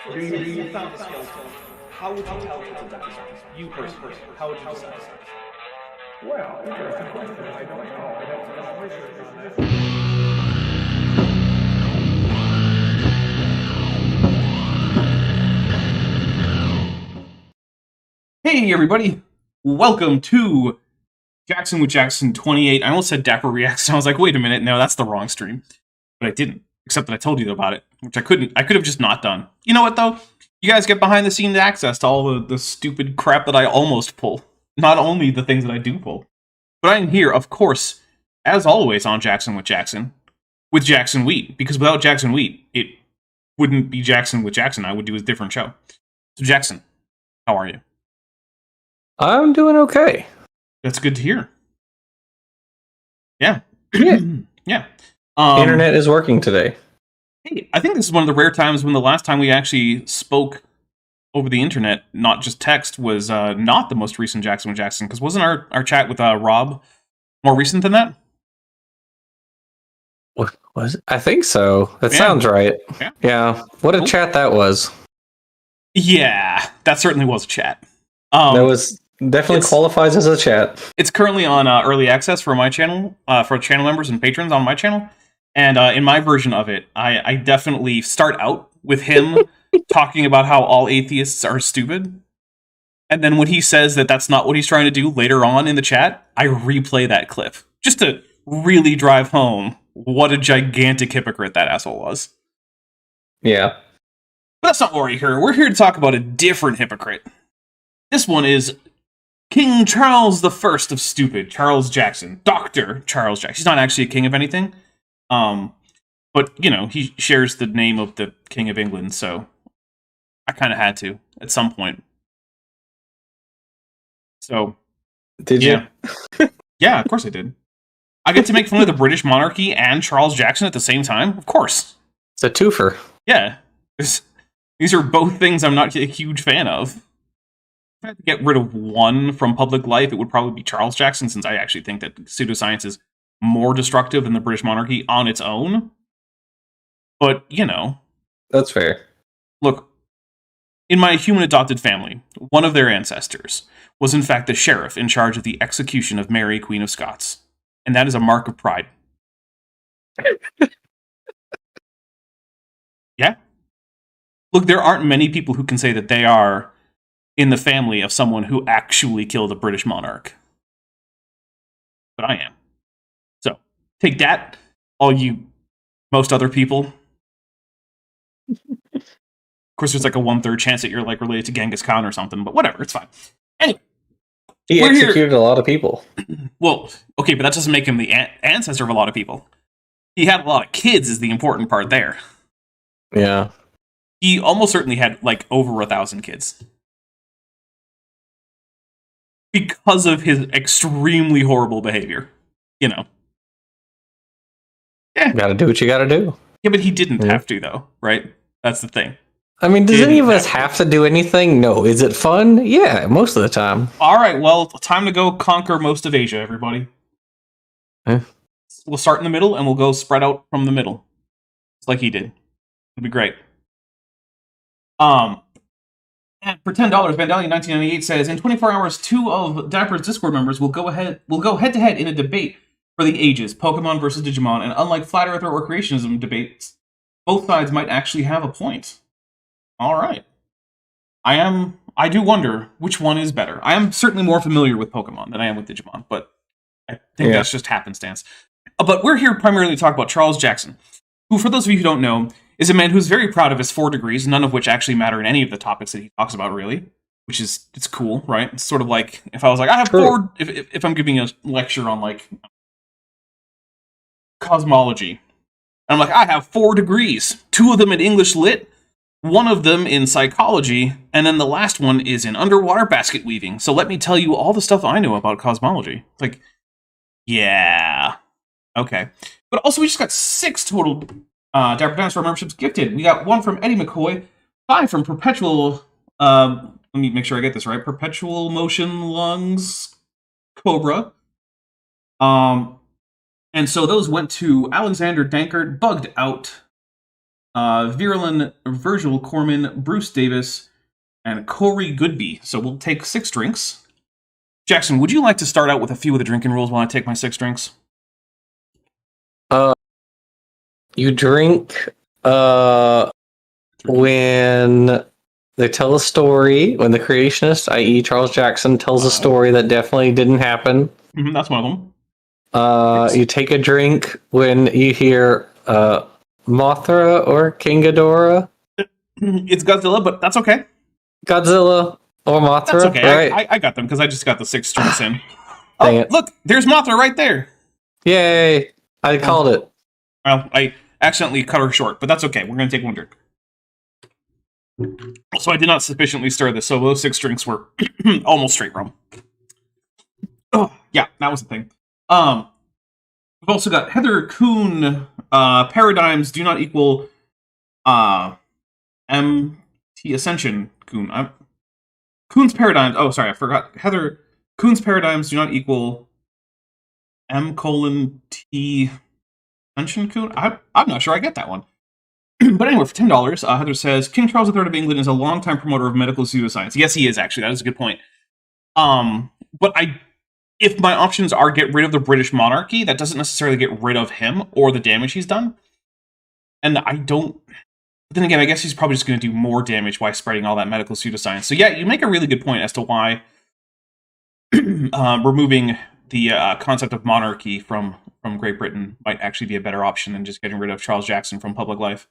So you found a skeleton. How would you tell it's a dinosaur? You personally, how would you decide? Well, interesting question. I don't know. I'd have to do some research on that. Hey everybody, welcome to Jackson with Jackson 28. I almost said Dapper Reacts, and I was like, wait a minute, no, that's the wrong stream. But I didn't, except that I told you about it, which I could have just not done. You know what though? You guys get behind the scenes access to all the stupid crap that I almost pull. Not only the things that I do pull. But I'm here, of course, as always on Jackson with Jackson Wheat. Because without Jackson Wheat, it wouldn't be Jackson with Jackson. I would do a different show. So Jackson, how are you? I'm doing okay. That's good to hear. Yeah. Yeah. Yeah. Internet is working today. Hey, I think this is one of the rare times when the last time we actually spoke over the internet, not just text, was not the most recent Jackson with Jackson, because wasn't our chat with Rob more recent than that? What was it? I think so. That Yeah. sounds right. Yeah. What a Cool. chat that was. Yeah, that certainly was a chat. That was definitely qualifies as a chat. It's currently on early access for my channel, for channel members and patrons on my channel. And in my version of it, I definitely start out with him talking about how all atheists are stupid. And then when he says that that's not what he's trying to do later on in the chat, I replay that clip. Just to really drive home what a gigantic hypocrite that asshole was. Yeah. But that's not what we're here. We're here to talk about a different hypocrite. This one is King Charles the First of Stupid, Charles Jackson. Dr. Charles Jackson. He's not actually a king of anything. But, you know, he shares the name of the King of England, so I kind of had to at some point. So, Did yeah. you? Yeah, of course I did. I get to make fun of the British monarchy and Charles Jackson at the same time? Of course. It's a twofer. Yeah. These are both things I'm not a huge fan of. If I had to get rid of one from public life, it would probably be Charles Jackson, since I actually think that pseudoscience is more destructive than the British monarchy on its own. But, you know. That's fair. Look, in my human-adopted family, one of their ancestors was in fact the sheriff in charge of the execution of Mary, Queen of Scots. And that is a mark of pride. Yeah. Look, there aren't many people who can say that they are in the family of someone who actually killed a British monarch. But I am. So, take that, all you most other people. Of course, there's like a 1/3 chance that you're like related to Genghis Khan or something, but whatever, it's fine. Anyway. He executed a lot of people. Well, okay, but that doesn't make him the ancestor of a lot of people. He had a lot of kids is the important part there. Yeah. He almost certainly had like over 1,000 kids. Because of his extremely horrible behavior. You know. Yeah. Gotta do what you gotta do. Yeah, but he didn't have to, though, right? That's the thing. I mean, does any of us have to do anything? No. Is it fun? Yeah, most of the time. Alright, well, time to go conquer most of Asia, everybody. We'll start in the middle, and we'll go spread out from the middle. Just like he did. It'll be great. And for $10, Vandalian1998 says, in 24 hours, 2 of Dapper's Discord members will go head-to-head in a debate for the ages, Pokemon versus Digimon, and unlike Flat Earther or Creationism debates, both sides might actually have a point. Alright. I do wonder which one is better. I am certainly more familiar with Pokemon than I am with Digimon, but I think that's just happenstance. But we're here primarily to talk about Charles Jackson, who, for those of you who don't know, is a man who's very proud of his 4 degrees, none of which actually matter in any of the topics that he talks about, really. Which is, it's cool, right? It's sort of like, if I was like, I have 4, if I'm giving a lecture on, like, cosmology, and I'm like, I have 4 degrees, 2 of them in English Lit, 1 of them in psychology, and then the last one is in underwater basket weaving. So let me tell you all the stuff I know about cosmology. It's like, yeah, okay. But also, we just got 6 total Dapper Dinosaur memberships gifted. We got 1 from Eddie McCoy, 5 from Perpetual, let me make sure I get this right, Perpetual Motion Lungs Cobra. And so those went to Alexander Dankert, Bugged Out, Virulin, Virgil Corman, Bruce Davis, and Corey Goodby. So we'll take 6 drinks. Jackson, would you like to start out with a few of the drinking rules while I take my 6 drinks? You drink when they tell a story, when the creationist, i.e. Charles Jackson, tells a story that definitely didn't happen. That's one of them. You take a drink when you hear Mothra or King Ghidorah. It's Godzilla, but that's okay. Godzilla or Mothra. That's okay. Right? I got them because I just got the 6 drinks in. Dang it. Look, there's Mothra right there. Yay! I called it. Well, I accidentally cut her short, but that's okay. We're going to take 1 drink. So I did not sufficiently stir this, so those 6 drinks were almost straight rum. Oh, yeah, that was the thing. We've also got Heather Kuhn. Paradigms do not equal MT Ascension Kuhn. Kuhn's paradigms. Oh, sorry, I forgot. Heather Kuhn's paradigms do not equal M:T Ascension Kuhn. I'm not sure I get that one. But anyway, for $10, Heather says King Charles III of England is a longtime promoter of medical pseudoscience. Yes, he is actually. That is a good point. But if my options are get rid of the British monarchy, that doesn't necessarily get rid of him or the damage he's done. And I don't. But then again, I guess he's probably just going to do more damage by spreading all that medical pseudoscience. So yeah, you make a really good point as to why removing the concept of monarchy from Great Britain might actually be a better option than just getting rid of Charles Jackson from public life.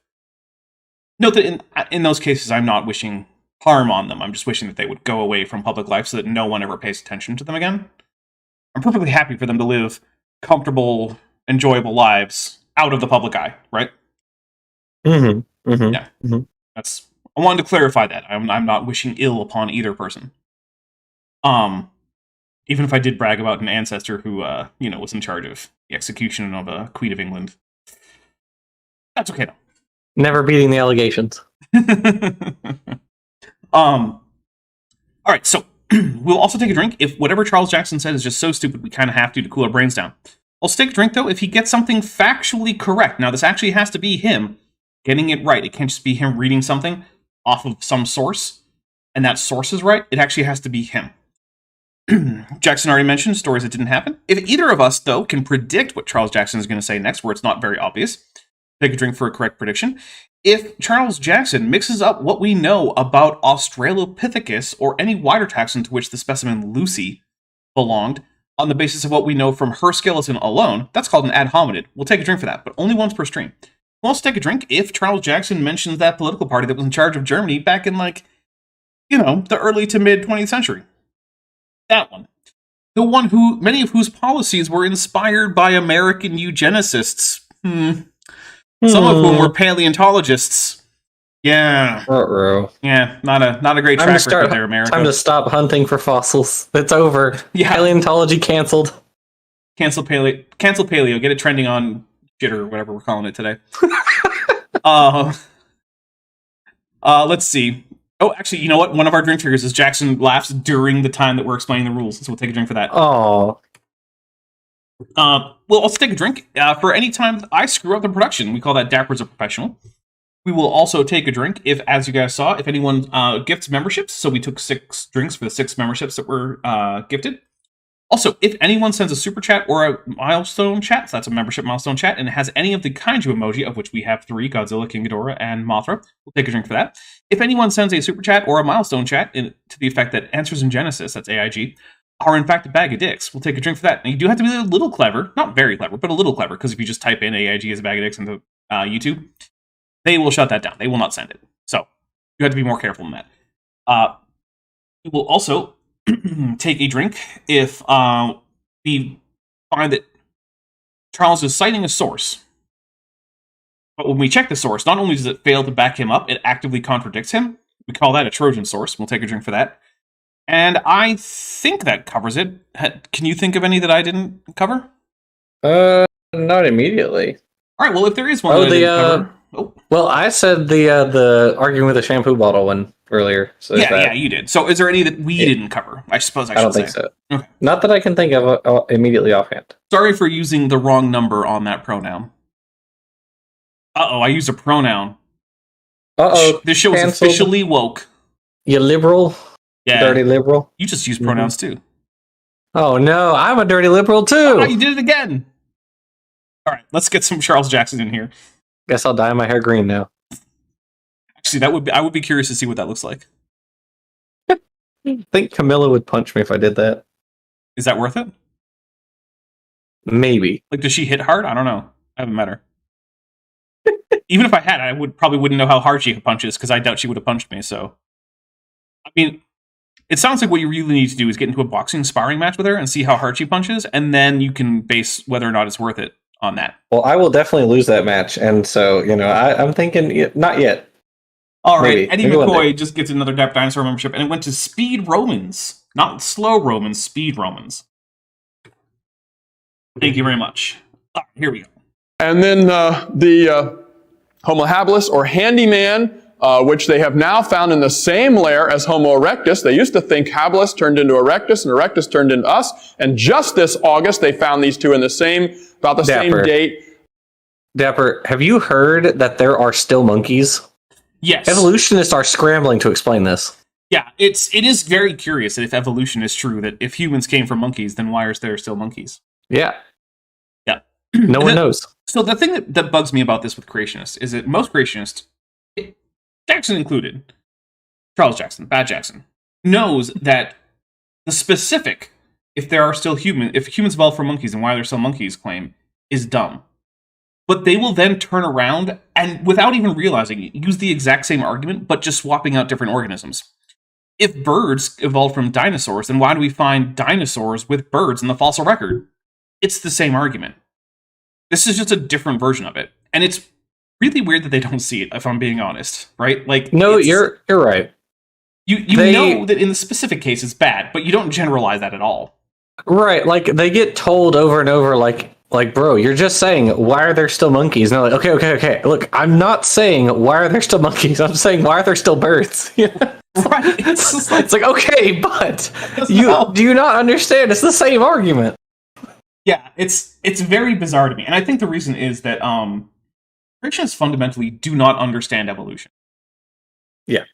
Note that in those cases, I'm not wishing harm on them. I'm just wishing that they would go away from public life so that no one ever pays attention to them again. I'm perfectly happy for them to live comfortable, enjoyable lives out of the public eye, right? Mm-hmm. Mm-hmm. Yeah. Mm-hmm. I wanted to clarify that. I'm not wishing ill upon either person. Even if I did brag about an ancestor who, was in charge of the execution of a Queen of England. That's okay, though. Never beating the allegations. All right, so we'll also take a drink if whatever Charles Jackson said is just so stupid we kind of have to cool our brains down. I'll take a drink, though, if he gets something factually correct. Now, this actually has to be him getting it right. It can't just be him reading something off of some source, and that source is right. It actually has to be him. Jackson already mentioned stories that didn't happen. If either of us, though, can predict what Charles Jackson is going to say next, where it's not very obvious, take a drink for a correct prediction. If Charles Jackson mixes up what we know about Australopithecus or any wider taxon to which the specimen Lucy belonged on the basis of what we know from her skeleton alone, that's called an ad hominid. We'll take a drink for that, but only once per stream. We'll also take a drink if Charles Jackson mentions that political party that was in charge of Germany back in, the early to mid 20th century. That one. The one many of whose policies were inspired by American eugenicists. Some of whom were paleontologists. Yeah. Uh-oh. Yeah, not a great track record there, America. Time to stop hunting for fossils. It's over. Yeah. Paleontology canceled. Cancel paleo. Get it trending on Jitter or whatever we're calling it today. Let's see. Oh, actually, you know what? One of our drink triggers is Jackson laughs during the time that we're explaining the rules, so we'll take a drink for that. Oh. We'll also take a drink for any time I screw up the production. We call that Dapper as a Professional. We will also take a drink if, as you guys saw, if anyone gifts memberships. So we took 6 drinks for the 6 memberships that were gifted. Also, if anyone sends a super chat or a milestone chat, so that's a membership milestone chat, and it has any of the kaiju emoji, of which we have 3, Godzilla, King Ghidorah, and Mothra, we'll take a drink for that. If anyone sends a super chat or a milestone chat to the effect that Answers in Genesis, that's AIG, are in fact a bag of dicks, we'll take a drink for that. And you do have to be a little clever, not very clever, but a little clever, because if you just type in AIG as a bag of dicks into YouTube, they will shut that down. They will not send it. So you have to be more careful than that. We will also take a drink if we find that Charles is citing a source. But when we check the source, not only does it fail to back him up, it actively contradicts him. We call that a Trojan source. We'll take a drink for that. And I think that covers it. Can you think of any that I didn't cover? Not immediately. All right, well, if there is one that I didn't cover... Oh. Well, I said the arguing with a shampoo bottle one earlier. So yeah, you did. So is there any that we didn't cover? I suppose I should don't say. think so. Okay. Not that I can think of immediately offhand. Sorry for using the wrong number on that pronoun. Uh-oh, I used a pronoun Uh-oh. This show is Canceled. officially woke. You liberal? Yeah. Dirty liberal? You just use pronouns too. Oh no, I'm a dirty liberal too. Oh, you did it again. All right, let's get some Charles Jackson in here. Guess I'll dye my hair green now. Actually, I would be curious to see what that looks like. I think Camilla would punch me if I did that. Is that worth it? Maybe. Like, does she hit hard? I don't know. I haven't met her. Even if I had, I probably wouldn't know how hard she punches because I doubt she would have punched me. So, I mean, it sounds like what you really need to do is get into a boxing sparring match with her and see how hard she punches, and then you can base whether or not it's worth it on that. Well, I will definitely lose that match, and so I'm thinking not yet. All right, Maybe. Eddie Maybe McCoy just gets another Dap Dinosaur membership, and it went to Speed Romans, not Slow Romans, Speed Romans. Thank you very much. All right, here we go. And then the Homo habilis, or handyman, which they have now found in the same layer as Homo erectus. They used to think habilis turned into erectus, and erectus turned into us. And just this August, they found these two in the same, about the same date. Dapper, have you heard that there are still monkeys? Yes. Evolutionists are scrambling to explain this. Yeah, it is very curious that if evolution is true, that if humans came from monkeys, then why are there still monkeys? Yeah. Yeah. No one knows. So the thing that bugs me about this with creationists is that most creationists, Jackson included, Charles Jackson, Bad Jackson, knows that the specific, if humans evolved from monkeys and why they're still monkeys claim, is dumb. But they will then turn around and, without even realizing it, use the exact same argument, but just swapping out different organisms. If birds evolved from dinosaurs, then why do we find dinosaurs with birds in the fossil record? It's the same argument. This is just a different version of it. And it's really weird that they don't see it, if I'm being honest, right? Like, No, you're right. You know that in the specific case it's bad, but you don't generalize that at all. Right, like they get told over and over, like, bro, you're just saying, why are there still monkeys? And they're like, okay. Look, I'm not saying, why are there still monkeys? I'm saying, why are there still birds? Right. It's like, okay, but do you not understand? It's the same argument. Yeah, it's very bizarre to me. And I think the reason is that creationists fundamentally do not understand evolution. Yeah.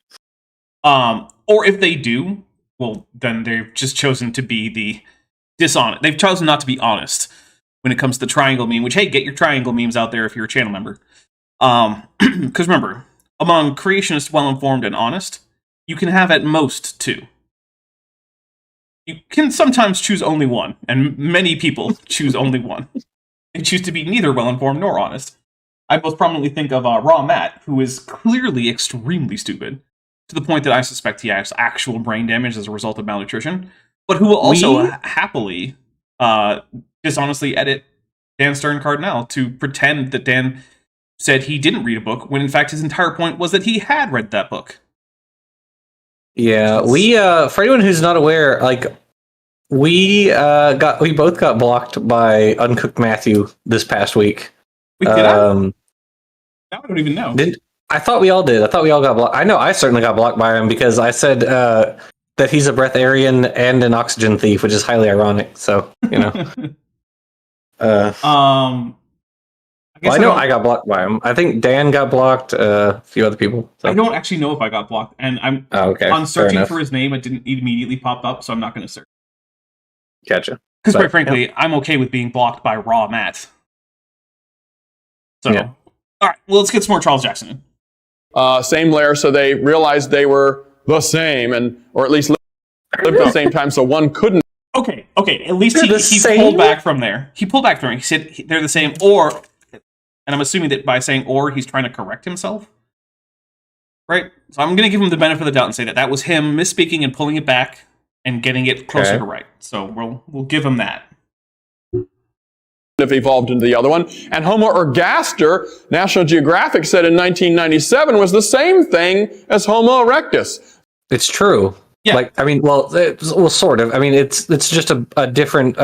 Or if they do, well, then they've just chosen to be the dishonest. They've chosen not to be honest when it comes to the triangle meme, which, hey, get your triangle memes out there if you're a channel member. Because remember, among creationists well-informed and honest, you can have at most two. You can sometimes choose only one, and many people choose only one. They choose to be neither well-informed nor honest. I most prominently think of Raw Matt, who is clearly extremely stupid, to the point that I suspect he has actual brain damage as a result of malnutrition, but who will also happily dishonestly edit Dan Stern Cardinal to pretend that Dan said he didn't read a book, when in fact his entire point was that he had read that book. Yeah, we for anyone who's not aware, like we both got blocked by Uncooked Matthew this past week. Wait, did I? Now I don't even know. I thought we all did. I thought we all got blocked. I know I certainly got blocked by him because I said that he's a breatharian and an oxygen thief, which is highly ironic. So, I know I got blocked by him. I think Dan got blocked, a few other people. So. I don't actually know if I got blocked, and I'm on searching for his name. It didn't immediately pop up, so I'm not going to search. Gotcha. Because quite frankly, I'm okay with being blocked by Raw Matt. So, all right, well, let's get some more Charles Jackson in. Same layer, so they realized they were the same, or at least lived at the same time, so one couldn't. Okay. At least he pulled back from there. He pulled back from it. He said they're the same, and I'm assuming that by saying or, he's trying to correct himself. Right? So I'm going to give him the benefit of the doubt and say that was him misspeaking and pulling it back and getting it closer to right. So we'll give him that. Have evolved into the other one. And Homo ergaster, National Geographic said in 1997, was the same thing as Homo erectus. It's true. Yeah. Like, I mean, well, sort of. I mean, it's just a different,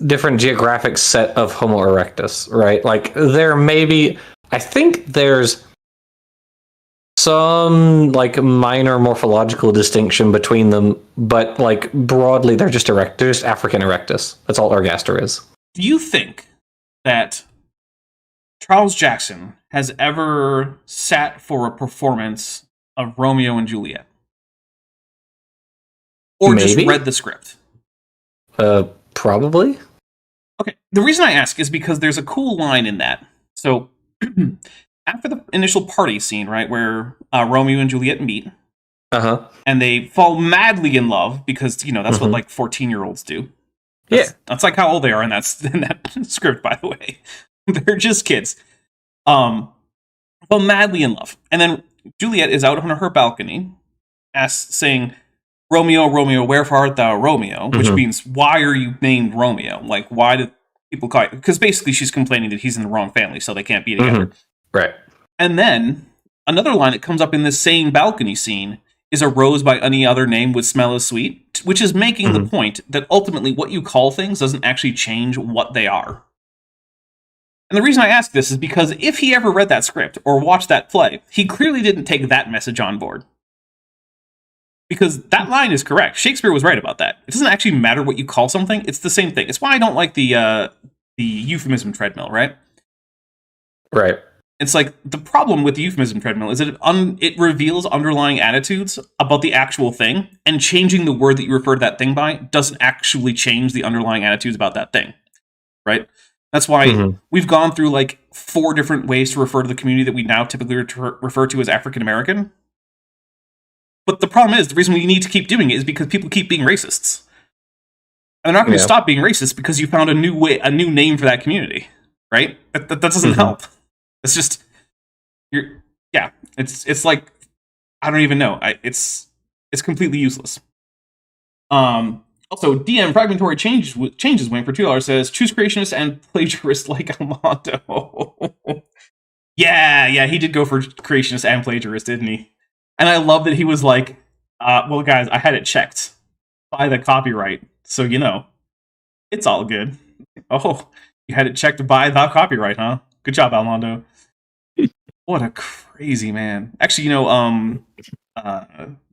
different geographic set of Homo erectus, right? Like, there may be, I think there's some, like, minor morphological distinction between them, but, like, broadly, they're just African erectus. That's all ergaster is. Do you think that Charles Jackson has ever sat for a performance of Romeo and Juliet? Or just Maybe. read the script? Probably. Okay, the reason I ask is because there's a cool line in that. So, after the initial party scene, right, where Romeo and Juliet meet, and they fall madly in love, because, that's what, like, 14-year-olds do. That's like how old they are in that script, by the way. They're just kids. Fall madly in love. And then Juliet is out on her balcony, saying, Romeo, Romeo, wherefore art thou, Romeo? Which means, why are you named Romeo? Like, why do people call you? Because basically she's complaining that he's in the wrong family, so they can't be together. Right. And then, another line that comes up in this same balcony scene is a rose by any other name would smell as sweet, which is making the point that ultimately what you call things doesn't actually change what they are. And the reason I ask this is because if he ever read that script or watched that play, he clearly didn't take that message on board. Because that line is correct. Shakespeare was right about that. It doesn't actually matter what you call something. It's the same thing. It's why I don't like the euphemism treadmill, right? Right. It's like, the problem with the euphemism treadmill is that it reveals underlying attitudes about the actual thing, and changing the word that you refer to that thing by doesn't actually change the underlying attitudes about that thing, right? That's why we've gone through like 4 different ways to refer to the community that we now typically refer to as African American. But the problem is, the reason we need to keep doing it is because people keep being racists. And they're not going to stop being racist because you found a new name for that community, right? That doesn't help. It's just, it's like, I don't even know. It's completely useless. Also, DM Fragmentary changes Wayne for $2 says, choose creationist and plagiarist like Armando. yeah, he did go for creationist and plagiarist, didn't he? And I love that he was like, well, guys, I had it checked by the copyright, so it's all good. Oh, you had it checked by the copyright, huh? Good job, Armando. What a crazy man. Actually,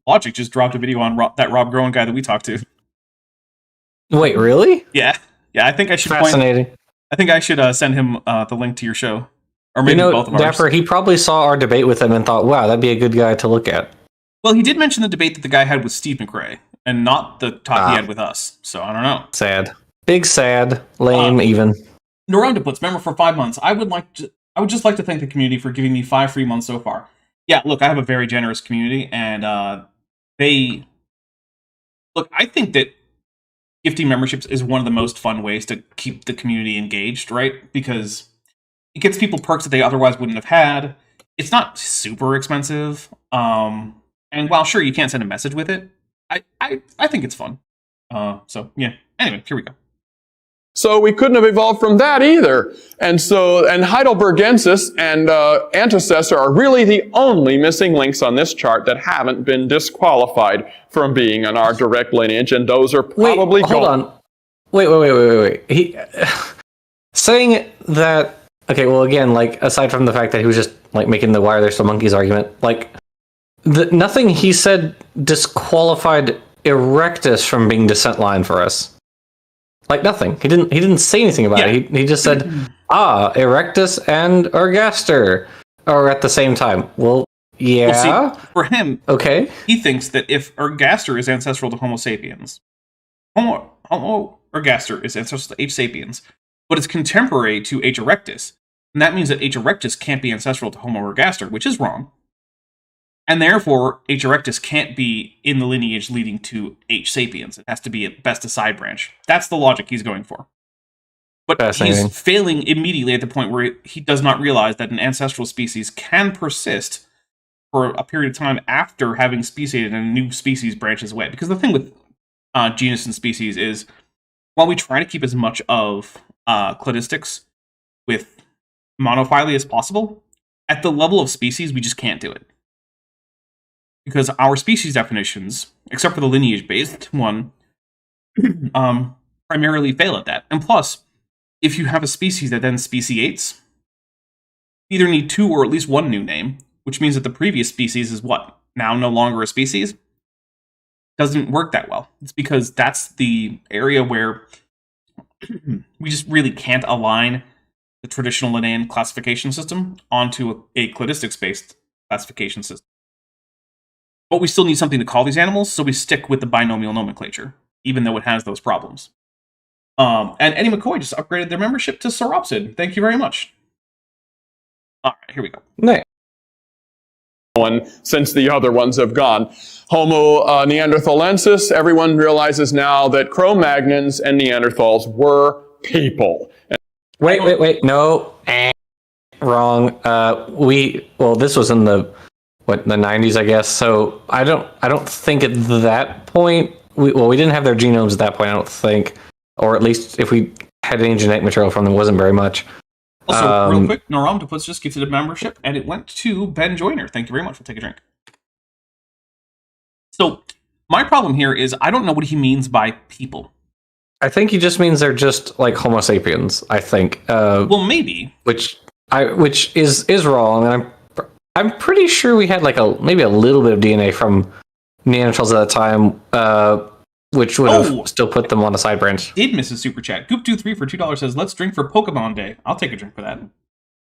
Logic just dropped a video on that Rob Groen guy that we talked to. Wait, really? Yeah. I think I should Fascinating. I think I should send him the link to your show. Or maybe both of ours. Dapper, he probably saw our debate with him and thought, wow, that'd be a good guy to look at. Well, he did mention the debate that the guy had with Steve McRae, and not the talk he had with us. So, I don't know. Sad. Big sad. Lame, even. Noranda puts, member for 5 months. I would just like to thank the community for giving me 5 free months so far. Yeah, look, I have a very generous community, and I think that gifting memberships is one of the most fun ways to keep the community engaged, right? Because it gets people perks that they otherwise wouldn't have had. It's not super expensive. And while sure you can't send a message with it, I think it's fun. So yeah. Anyway, here we go. So we couldn't have evolved from that either. And Heidelbergensis and Antecessor are really the only missing links on this chart that haven't been disqualified from being in our direct lineage, and those are probably Hold on. Wait. Saying that, okay, well, again, like, aside from the fact that he was just, like, making the why are there still monkeys argument, like, nothing he said disqualified Erectus from being descent line for us. Like, nothing. He didn't say anything about it. He just said, Erectus and Ergaster are at the same time. Well, yeah. Well, see, for him, okay, he thinks that if Ergaster is ancestral to Homo sapiens, Homo Ergaster is ancestral to H. sapiens, but it's contemporary to H. erectus, and that means that H. erectus can't be ancestral to Homo Ergaster, which is wrong. And therefore, H. erectus can't be in the lineage leading to H. sapiens. It has to be at best a side branch. That's the logic he's going for. But he's failing immediately at the point where he does not realize that an ancestral species can persist for a period of time after having speciated and a new species branches away. Because the thing with genus and species is, while we try to keep as much of cladistics with monophyly as possible, at the level of species, we just can't do it. Because our species definitions, except for the lineage-based one, primarily fail at that. And plus, if you have a species that then speciates, you either need 2 or at least 1 new name, which means that the previous species is what? Now no longer a species? Doesn't work that well. It's because that's the area where we just really can't align the traditional Linnaean classification system onto a cladistics-based classification system. But we still need something to call these animals, so we stick with the binomial nomenclature, even though it has those problems. And Eddie McCoy just upgraded their membership to Sauropsid. Thank you very much. All right, here we go. Nice. One, since the other ones have gone. Homo neanderthalensis, everyone realizes now that Cro-Magnons and Neanderthals were people. Wait. No. Wrong. This was in the 90s, I guess. So I don't think at that point, we didn't have their genomes at that point, I don't think. Or at least if we had any genetic material from them, it wasn't very much. Also, real quick, Noramtopus just gifted a membership, and it went to Ben Joyner. Thank you very much. We'll take a drink. So, my problem here is I don't know what he means by people. I think he just means they're just like Homo sapiens, I think. Well, maybe. Which is wrong, and I'm pretty sure we had like maybe a little bit of DNA from Neanderthals at the time, which would have still put them on a side branch. Did miss a super chat. Goop23 for $2 says, let's drink for Pokemon Day. I'll take a drink for that.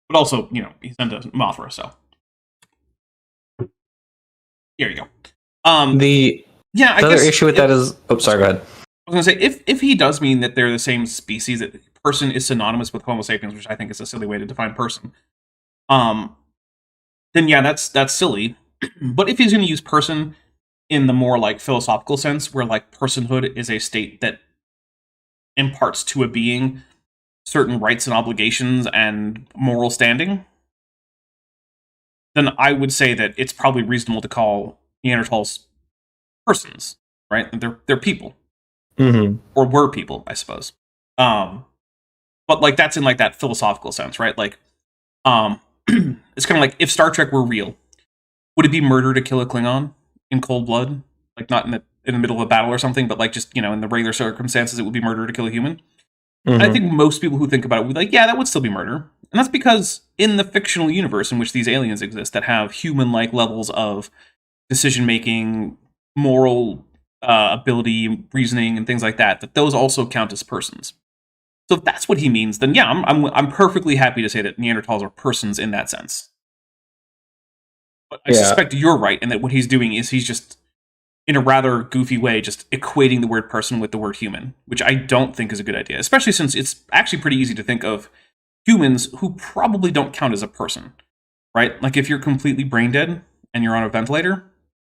But also, he sent a Mothra, so. Here you go. The other issue with that is... Oh, sorry, go ahead. I was going to say, if he does mean that they're the same species, that person is synonymous with Homo sapiens, which I think is a silly way to define person, then yeah, that's silly. But if he's going to use person in the more like philosophical sense, where like personhood is a state that imparts to a being certain rights and obligations and moral standing, then I would say that it's probably reasonable to call Neanderthals persons, right? They're people. Mm-hmm. Or were people, I suppose. But like that's in like that philosophical sense, right? Like, it's kind of like if Star Trek were real, would it be murder to kill a Klingon in cold blood? Like not in the middle of a battle or something, but like just, in the regular circumstances, it would be murder to kill a human. Mm-hmm. I think most people who think about it would be like, yeah, that would still be murder. And that's because in the fictional universe in which these aliens exist that have human-like levels of decision-making, moral ability, reasoning, and things like that those also count as persons. So if that's what he means, then yeah, I'm perfectly happy to say that Neanderthals are persons in that sense. But I suspect you're right, and that what he's doing is he's just, in a rather goofy way, just equating the word person with the word human, which I don't think is a good idea, especially since it's actually pretty easy to think of humans who probably don't count as a person, right? Like if you're completely brain dead and you're on a ventilator,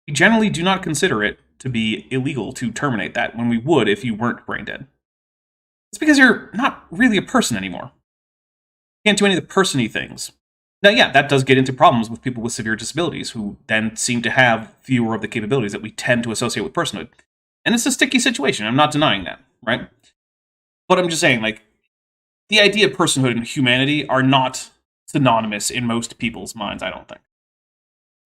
we generally do not consider it to be illegal to terminate that when we would if you weren't brain dead. It's because you're not really a person anymore. You can't do any of the person-y things. Now, yeah, that does get into problems with people with severe disabilities who then seem to have fewer of the capabilities that we tend to associate with personhood. And it's a sticky situation. I'm not denying that, right? But I'm just saying, like, the idea of personhood and humanity are not synonymous in most people's minds, I don't think.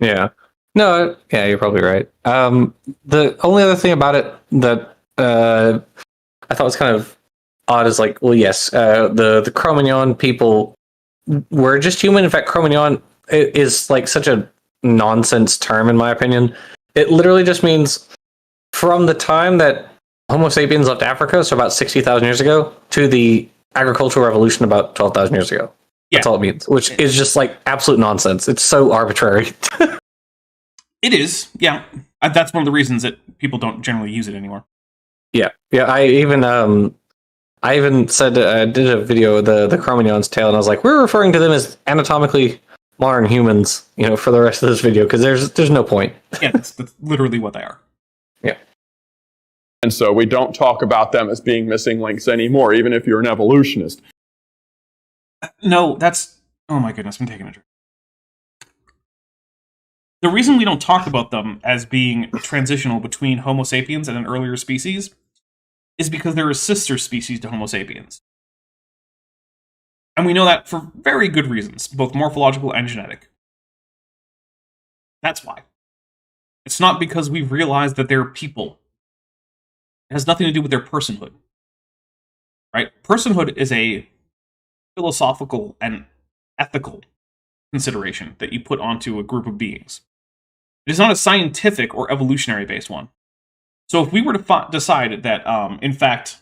Yeah. No, yeah, you're probably right. The only other thing about it that I thought was kind of odd is like, well, yes, the Cro-Magnon people were just human. In fact, Cro-Magnon is like such a nonsense term, in my opinion. It literally just means from the time that Homo sapiens left Africa, so about 60,000 years ago, to the agricultural revolution about 12,000 years ago. That's all it means, which is just like absolute nonsense. It's so arbitrary. It is, yeah. That's one of the reasons that people don't generally use it anymore. Yeah. I even said I did a video of the Cro-Magnon's tail, and I was like, we're referring to them as anatomically modern humans, for the rest of this video, because there's no point. Yeah, that's literally what they are. Yeah. And so we don't talk about them as being missing links anymore, even if you're an evolutionist. No, that's... Oh my goodness, I'm taking a drink. The reason we don't talk about them as being transitional between Homo sapiens and an earlier species is because they're a sister species to Homo sapiens. And we know that for very good reasons, both morphological and genetic. That's why. It's not because we've realized that they're people. It has nothing to do with their personhood. Right? Personhood is a philosophical and ethical consideration that you put onto a group of beings. It is not a scientific or evolutionary based one. So if we were to decide that, in fact,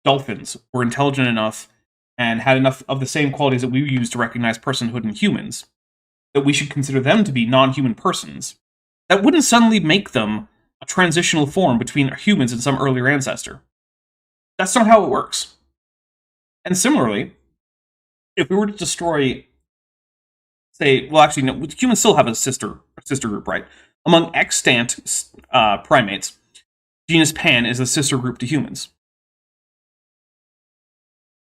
dolphins were intelligent enough and had enough of the same qualities that we use to recognize personhood in humans, that we should consider them to be non-human persons, that wouldn't suddenly make them a transitional form between humans and some earlier ancestor. That's not how it works. And similarly, if we were to destroy, say, well, actually, no, humans still have a sister group, right? Among extant primates, genus Pan is a sister group to humans.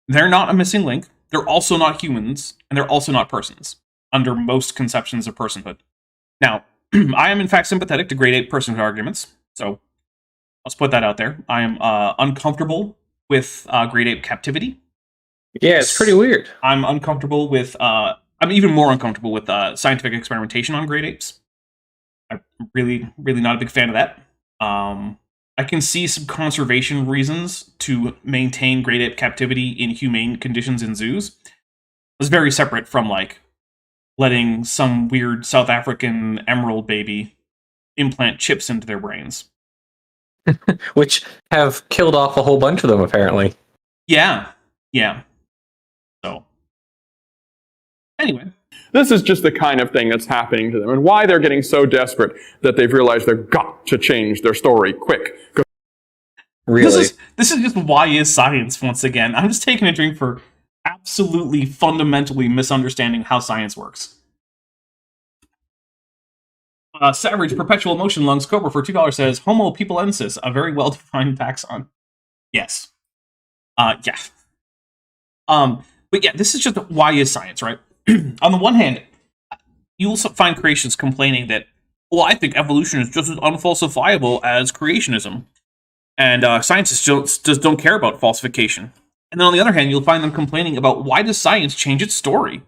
They're not a missing link. They're also not humans, and they're also not persons, under most conceptions of personhood. Now, I am in fact sympathetic to grade 8 personhood arguments, so let's put that out there. I am uncomfortable with grade 8 captivity. Yeah, it's pretty weird. I'm uncomfortable with, I'm even more uncomfortable with scientific experimentation on grade 8s. I'm really not a big fan of that. I can see some conservation reasons to maintain grade 8 captivity in humane conditions in zoos. It's very separate from, like, letting some weird South African emerald baby implant chips into their brains. Which have killed off a whole bunch of them, apparently. Yeah. So, anyway. This is just the kind of thing that's happening to them, and why they're getting so desperate that they've realized they've got to change their story quick. Really? This is just why is science once again. I'm just taking a drink for absolutely fundamentally misunderstanding how science works. Savage Perpetual Motion Lungs Cobra for $2 says Homo peopleensis, a very well-defined taxon. Yes. Yeah. But yeah, this is just why is science, right? On the one hand, you will find creationists complaining that, well, I think evolution is just as unfalsifiable as creationism. And scientists just don't care about falsification. And then on the other hand, you'll find them complaining about why does science change its story?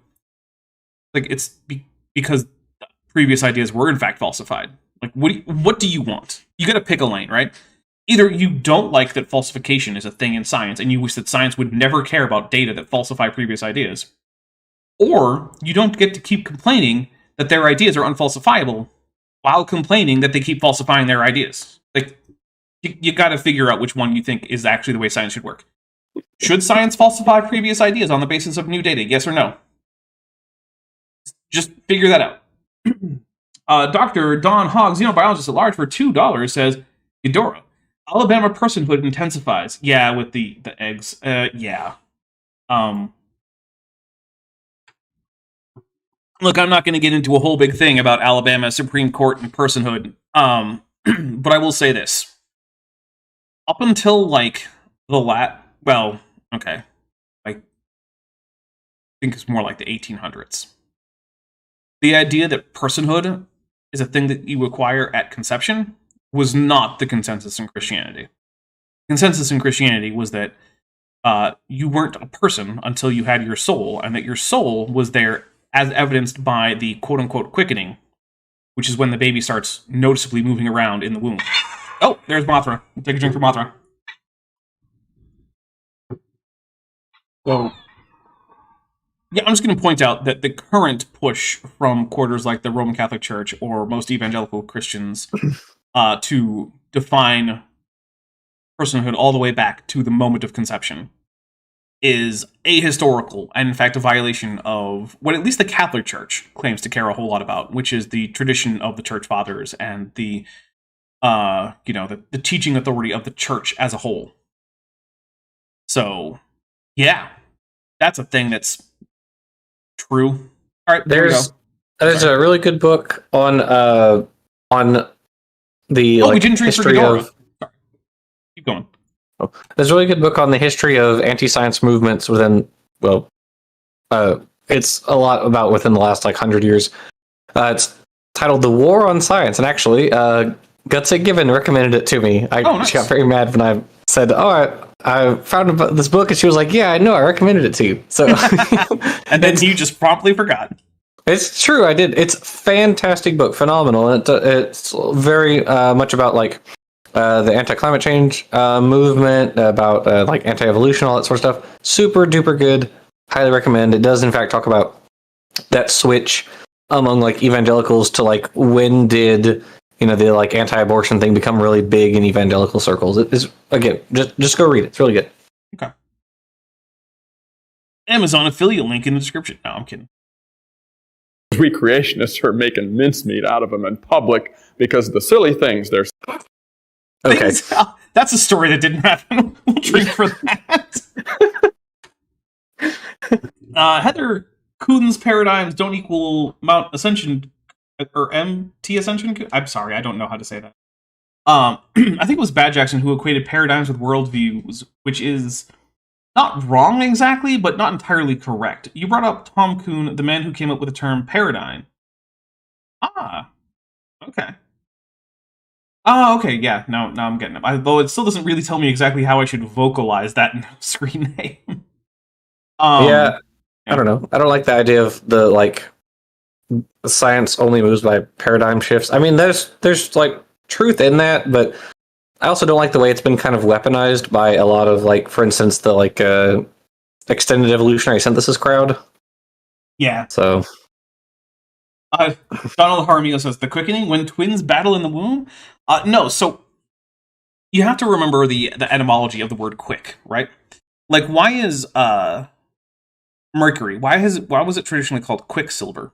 Like, it's because previous ideas were in fact falsified. Like, what do you want? You gotta pick a lane, right? Either you don't like that falsification is a thing in science, and you wish that science would never care about data that falsify previous ideas. Or you don't get to keep complaining that their ideas are unfalsifiable while complaining that they keep falsifying their ideas. Like, you got to figure out which one you think is actually the way science should work. Should science falsify previous ideas on the basis of new data? Yes or no? Just figure that out. Dr. Don Hogg, xenobiologist at large, for $2 says, Eudora, Alabama personhood intensifies. Yeah, with the eggs. Yeah. Look, I'm not going to get into a whole big thing about Alabama Supreme Court and personhood, but I will say this. Up until, like, well, okay, I think it's more like the 1800s. The idea that personhood is a thing that you acquire at conception was not the consensus in Christianity. Consensus in Christianity was that you weren't a person until you had your soul, and that your soul was there as evidenced by the quote-unquote quickening, which is when the baby starts noticeably moving around in the womb. Oh, there's Mothra. We'll take a drink for Mothra. So, yeah, I'm just going to point out that the current push from quarters like the Roman Catholic Church or most evangelical Christians to define personhood all the way back to the moment of conception is ahistorical, and in fact a violation of what at least the Catholic Church claims to care a whole lot about, which is the tradition of the Church Fathers and the teaching authority of the Church as a whole. So, yeah, that's a thing that's true. All right, there's a really good book on the we didn't history of. Sorry. Keep going. There's a really good book on the history of anti-science movements within, it's a lot about within the last 100 years. It's titled The War on Science, and actually, Gutsy Given recommended it to me. Nice. She got very mad when I said, I found about this book, and she was like, yeah, I know, I recommended it to you. So, and then you just promptly forgot. It's true, I did. It's a fantastic book, phenomenal. It's very much about the anti-climate change movement, about anti-evolution, all that sort of stuff. Super duper good. Highly recommend. It does in fact talk about that switch among evangelicals to when did the anti-abortion thing become really big in evangelical circles. It is, again, just go read it. It's really good. Okay. Amazon affiliate link in the description. No, I'm kidding. We creationists are making mincemeat out of them in public because of the silly things they're saying. Okay. That's a story that didn't happen. We'll drink for that. Heather Kuhn's paradigms don't equal Mount Ascension or MT Ascension. I'm sorry, I don't know how to say that. I think it was Bad Jackson who equated paradigms with worldviews, which is not wrong exactly, but not entirely correct. You brought up Tom Kuhn, the man who came up with the term paradigm. Ah, okay. Oh, okay, yeah, now I'm getting it. Though it still doesn't really tell me exactly how I should vocalize that in screen name. Yeah, I don't know. I don't like the idea of the, like, science only moves by paradigm shifts. I mean, there's like, truth in that, but I also don't like the way it's been kind of weaponized by a lot of, like, for instance, the, like, extended evolutionary synthesis crowd. Yeah. So... Donald Harmio says, the quickening when twins battle in the womb? No, so you have to remember the etymology of the word quick, right? Like, why is Mercury, why was it traditionally called quicksilver?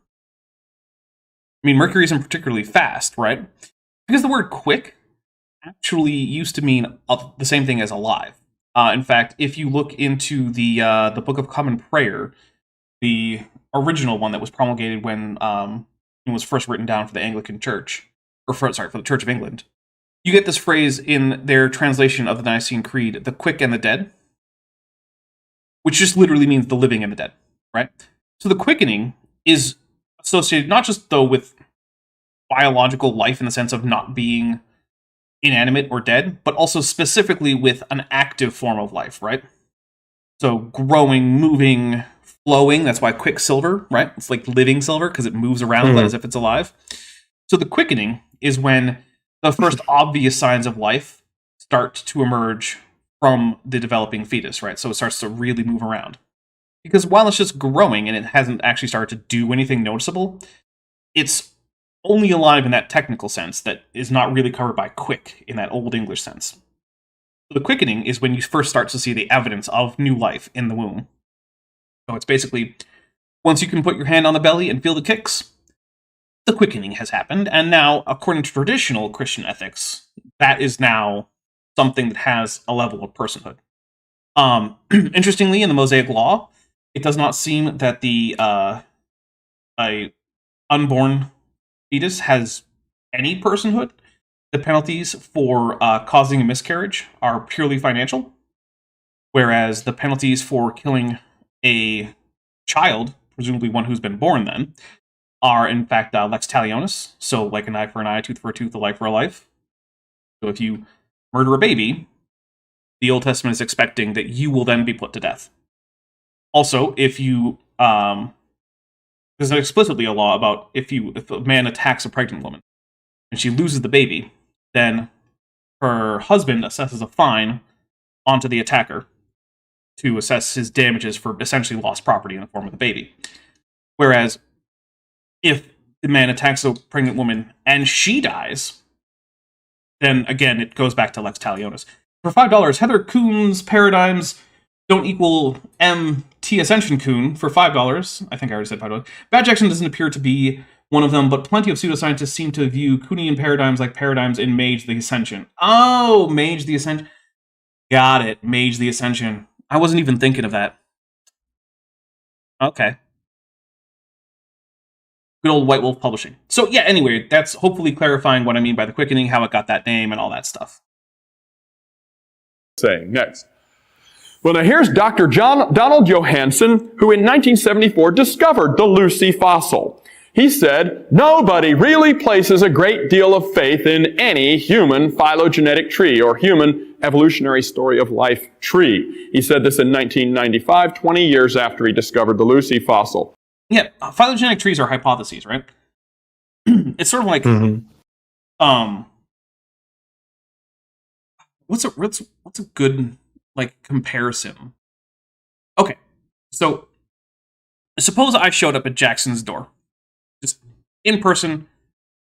I mean, Mercury isn't particularly fast, right? Because the word quick actually used to mean the same thing as alive. In fact, if you look into the Book of Common Prayer, the original one that was promulgated when it was first written down for the Anglican Church, for the Church of England, you get this phrase in their translation of the Nicene Creed, the quick and the dead, which just literally means the living and the dead, right? So the quickening is associated not just, though, with biological life in the sense of not being inanimate or dead, but also specifically with an active form of life, right? So growing, moving, flowing, that's why quicksilver, right? It's like living silver because it moves around as if it's alive. So the quickening is when the first obvious signs of life start to emerge from the developing fetus, right? So it starts to really move around. Because while it's just growing and it hasn't actually started to do anything noticeable, it's only alive in that technical sense that is not really covered by quick in that Old English sense. So the quickening is when you first start to see the evidence of new life in the womb. So it's basically, once you can put your hand on the belly and feel the kicks, the quickening has happened, and now, according to traditional Christian ethics, that is now something that has a level of personhood. Interestingly, in the Mosaic Law, it does not seem that the a unborn fetus has any personhood. The penalties for causing a miscarriage are purely financial, whereas the penalties for killing a child, presumably one who's been born then, are in fact lex talionis, so like an eye for an eye, tooth for a tooth, a life for a life. So if you murder a baby, the Old Testament is expecting that you will then be put to death. Also, if you there's explicitly a law about if a man attacks a pregnant woman and she loses the baby, then her husband assesses a fine onto the attacker to assess his damages for essentially lost property in the form of the baby. Whereas if the man attacks a pregnant woman and she dies, then again it goes back to lex talionis. For $5, Heather Kuhn's paradigms don't equal MT Ascension Kuhn for $5. I think I already said $5. Bad Jackson doesn't appear to be one of them, but plenty of pseudoscientists seem to view Kuhnian paradigms like paradigms in Mage the Ascension. Oh, Mage the Ascension. Got it. Mage the Ascension. I wasn't even thinking of that. Okay. Good old White Wolf Publishing. So yeah, anyway, that's hopefully clarifying what I mean by the quickening, how it got that name, and all that stuff. Saying next. Well, now here's Dr. Donald Johanson, who in 1974 discovered the Lucy fossil. He said, nobody really places a great deal of faith in any human phylogenetic tree or human evolutionary story of life tree. He said this in 1995, 20 years after he discovered the Lucy fossil. Yeah, phylogenetic trees are hypotheses, right? It's sort of like, what's a good like comparison? Okay, so suppose I showed up at Jackson's door, just in person,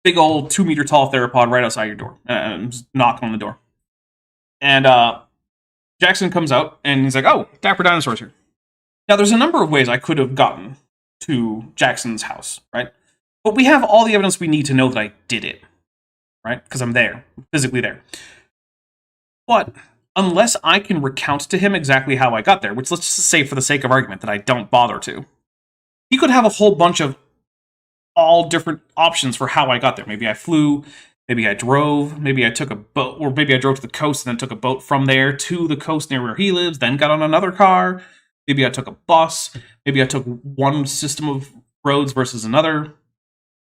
big old 2-meter tall theropod right outside your door, and just knocking on the door, and Jackson comes out and he's like, "Oh, Dapper Dinosaur's here." Now, there's a number of ways I could have gotten to Jackson's house, right? But we have all the evidence we need to know that I did it, right? Because I'm there, physically there. But unless I can recount to him exactly how I got there, which let's just say for the sake of argument that I don't bother to, he could have a whole bunch of all different options for how I got there. Maybe I flew, maybe I drove, maybe I took a boat, or maybe I drove to the coast and then took a boat from there to the coast near where he lives, then got on another car. Maybe I took a bus. Maybe I took one system of roads versus another.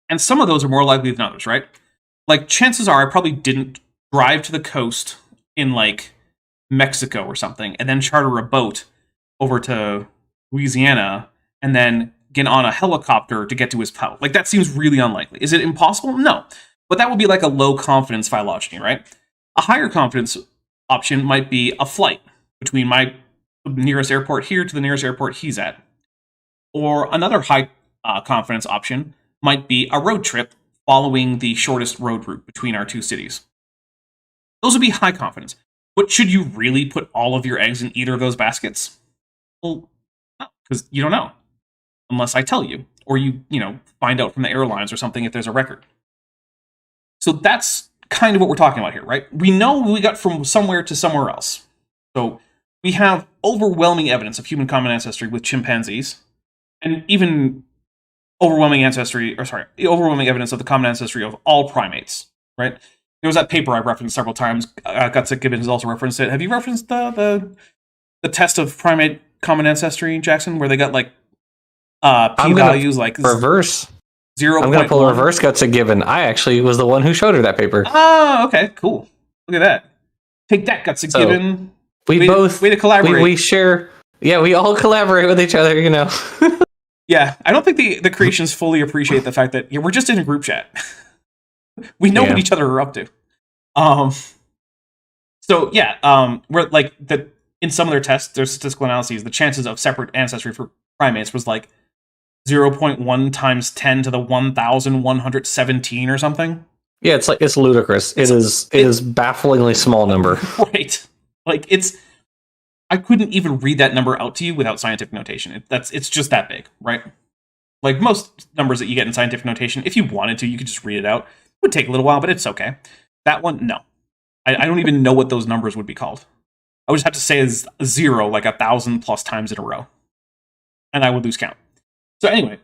And some of those are more likely than others, right? Like, chances are I probably didn't drive to the coast in, like, Mexico or something, and then charter a boat over to Louisiana, and then get on a helicopter to get to his house. Like, that seems really unlikely. Is it impossible? No. But that would be like a low confidence phylogeny, right? A higher confidence option might be a flight between my nearest airport here to the nearest airport he's at. Or another high confidence option might be a road trip following the shortest road route between our two cities. Those would be high confidence. But should you really put all of your eggs in either of those baskets? Well, no, because you don't know. Unless I tell you. Or you find out from the airlines or something if there's a record. So that's kind of what we're talking about here, right? We know we got from somewhere to somewhere else. So we have overwhelming evidence of human common ancestry with chimpanzees, and even overwhelming evidence of the common ancestry of all primates, right? There was that paper I referenced several times. Gutsick Gibbons has also referenced it. Have you referenced the test of primate common ancestry, Jackson, where they got like p-values like reverse 0. I'm going to pull a reverse Gutsick Gibbon. I actually was the one who showed her that paper. Oh, okay, cool. Look at that. Take that, Gutsick Gibbon. We both way to collaborate. We share. Yeah, we all collaborate with each other. Yeah, I don't think the creations fully appreciate the fact that we're just in a group chat. We know what each other are up to. We're like that in some of their tests, their statistical analyses, the chances of separate ancestry for primates was like 0.1 times 10 to the 1,117 or something. Yeah, it's ludicrous. It is bafflingly small number. Right. Like I couldn't even read that number out to you without scientific notation. It's just that big, right? Like most numbers that you get in scientific notation, if you wanted to, you could just read it out. It would take a little while, but it's okay. That one, no. I don't even know what those numbers would be called. I would just have to say is 0 like 1,000 plus times in a row. And I would lose count. So anyway,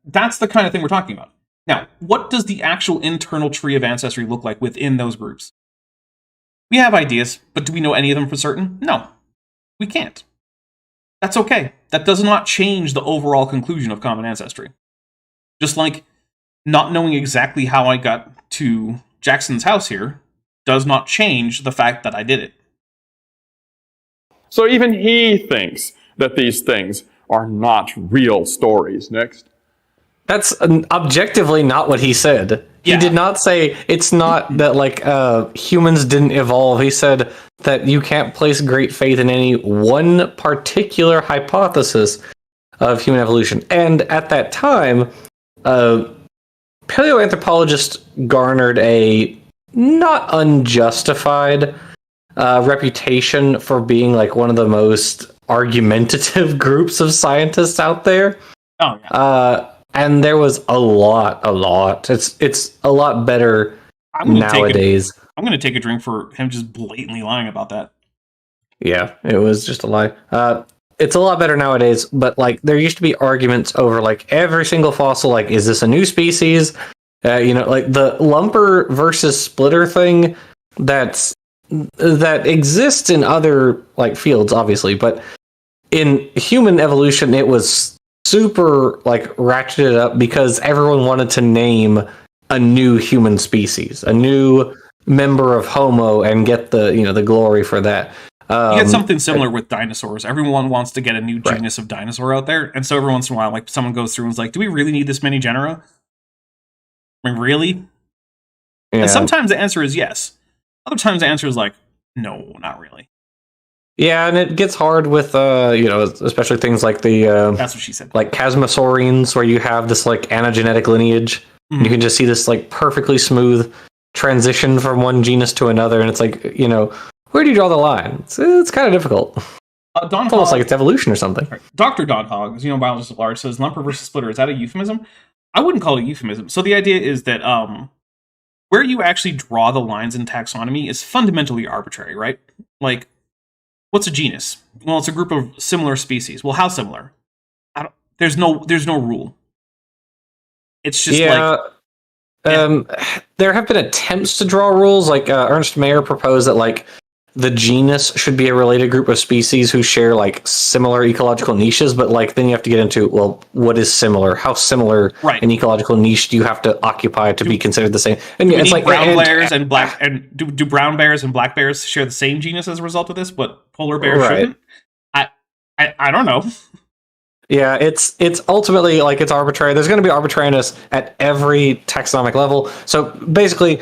that's the kind of thing we're talking about. Now, what does the actual internal tree of ancestry look like within those groups? We have ideas, but do we know any of them for certain? No, we can't. That's okay. That does not change the overall conclusion of common ancestry. Just like not knowing exactly how I got to Jackson's house here does not change the fact that I did it. So even he thinks that these things are not real stories. Next. That's objectively not what he said. He did not say it's not that humans didn't evolve. He said that you can't place great faith in any one particular hypothesis of human evolution. And at that time, paleoanthropologists garnered a not unjustified reputation for being like one of the most argumentative groups of scientists out there. Oh, yeah. And there was a lot. It's a lot better nowadays. I'm going to take a drink for him just blatantly lying about that. Yeah, it was just a lie. It's a lot better nowadays, but like there used to be arguments over like every single fossil, like is this a new species? Like the lumper versus splitter thing that exists in other like fields, obviously, but in human evolution, it was super like ratcheted up because everyone wanted to name a new human species, a new member of Homo, and get the glory for that. You get something similar with dinosaurs. Everyone wants to get a new genus of dinosaur out there, and so every once in a while, like someone goes through and is like, "Do we really need this many genera? I mean, really?" Yeah. And sometimes the answer is yes. Other times the answer is like, no, not really. Yeah, and it gets hard with especially things like the that's what she said, like chasmosaurines, where you have this like anagenetic lineage. Mm-hmm. And you can just see this like perfectly smooth transition from one genus to another, and it's like, where do you draw the line? It's kind of difficult. Don It's almost Hogg- like it's evolution or something. Dr. Don Hogg, xenobiologist at large, says lumper versus splitter. Is that a euphemism? I wouldn't call it a euphemism. So the idea is that where you actually draw the lines in taxonomy is fundamentally arbitrary, right? Like, what's a genus? Well, it's a group of similar species. Well, how similar? There's no rule. It's just there have been attempts to draw rules. Like Ernst Mayr proposed that like the genus should be a related group of species who share like similar ecological niches, but like then you have to get into, well, what is similar? How similar an ecological niche do you have to occupy to be considered the same? And do it's like brown bears and black, and do brown bears and black bears share the same genus as a result of this, but polar bears shouldn't? I don't know. Yeah, it's ultimately like it's arbitrary. There's going to be arbitrariness at every taxonomic level. So basically,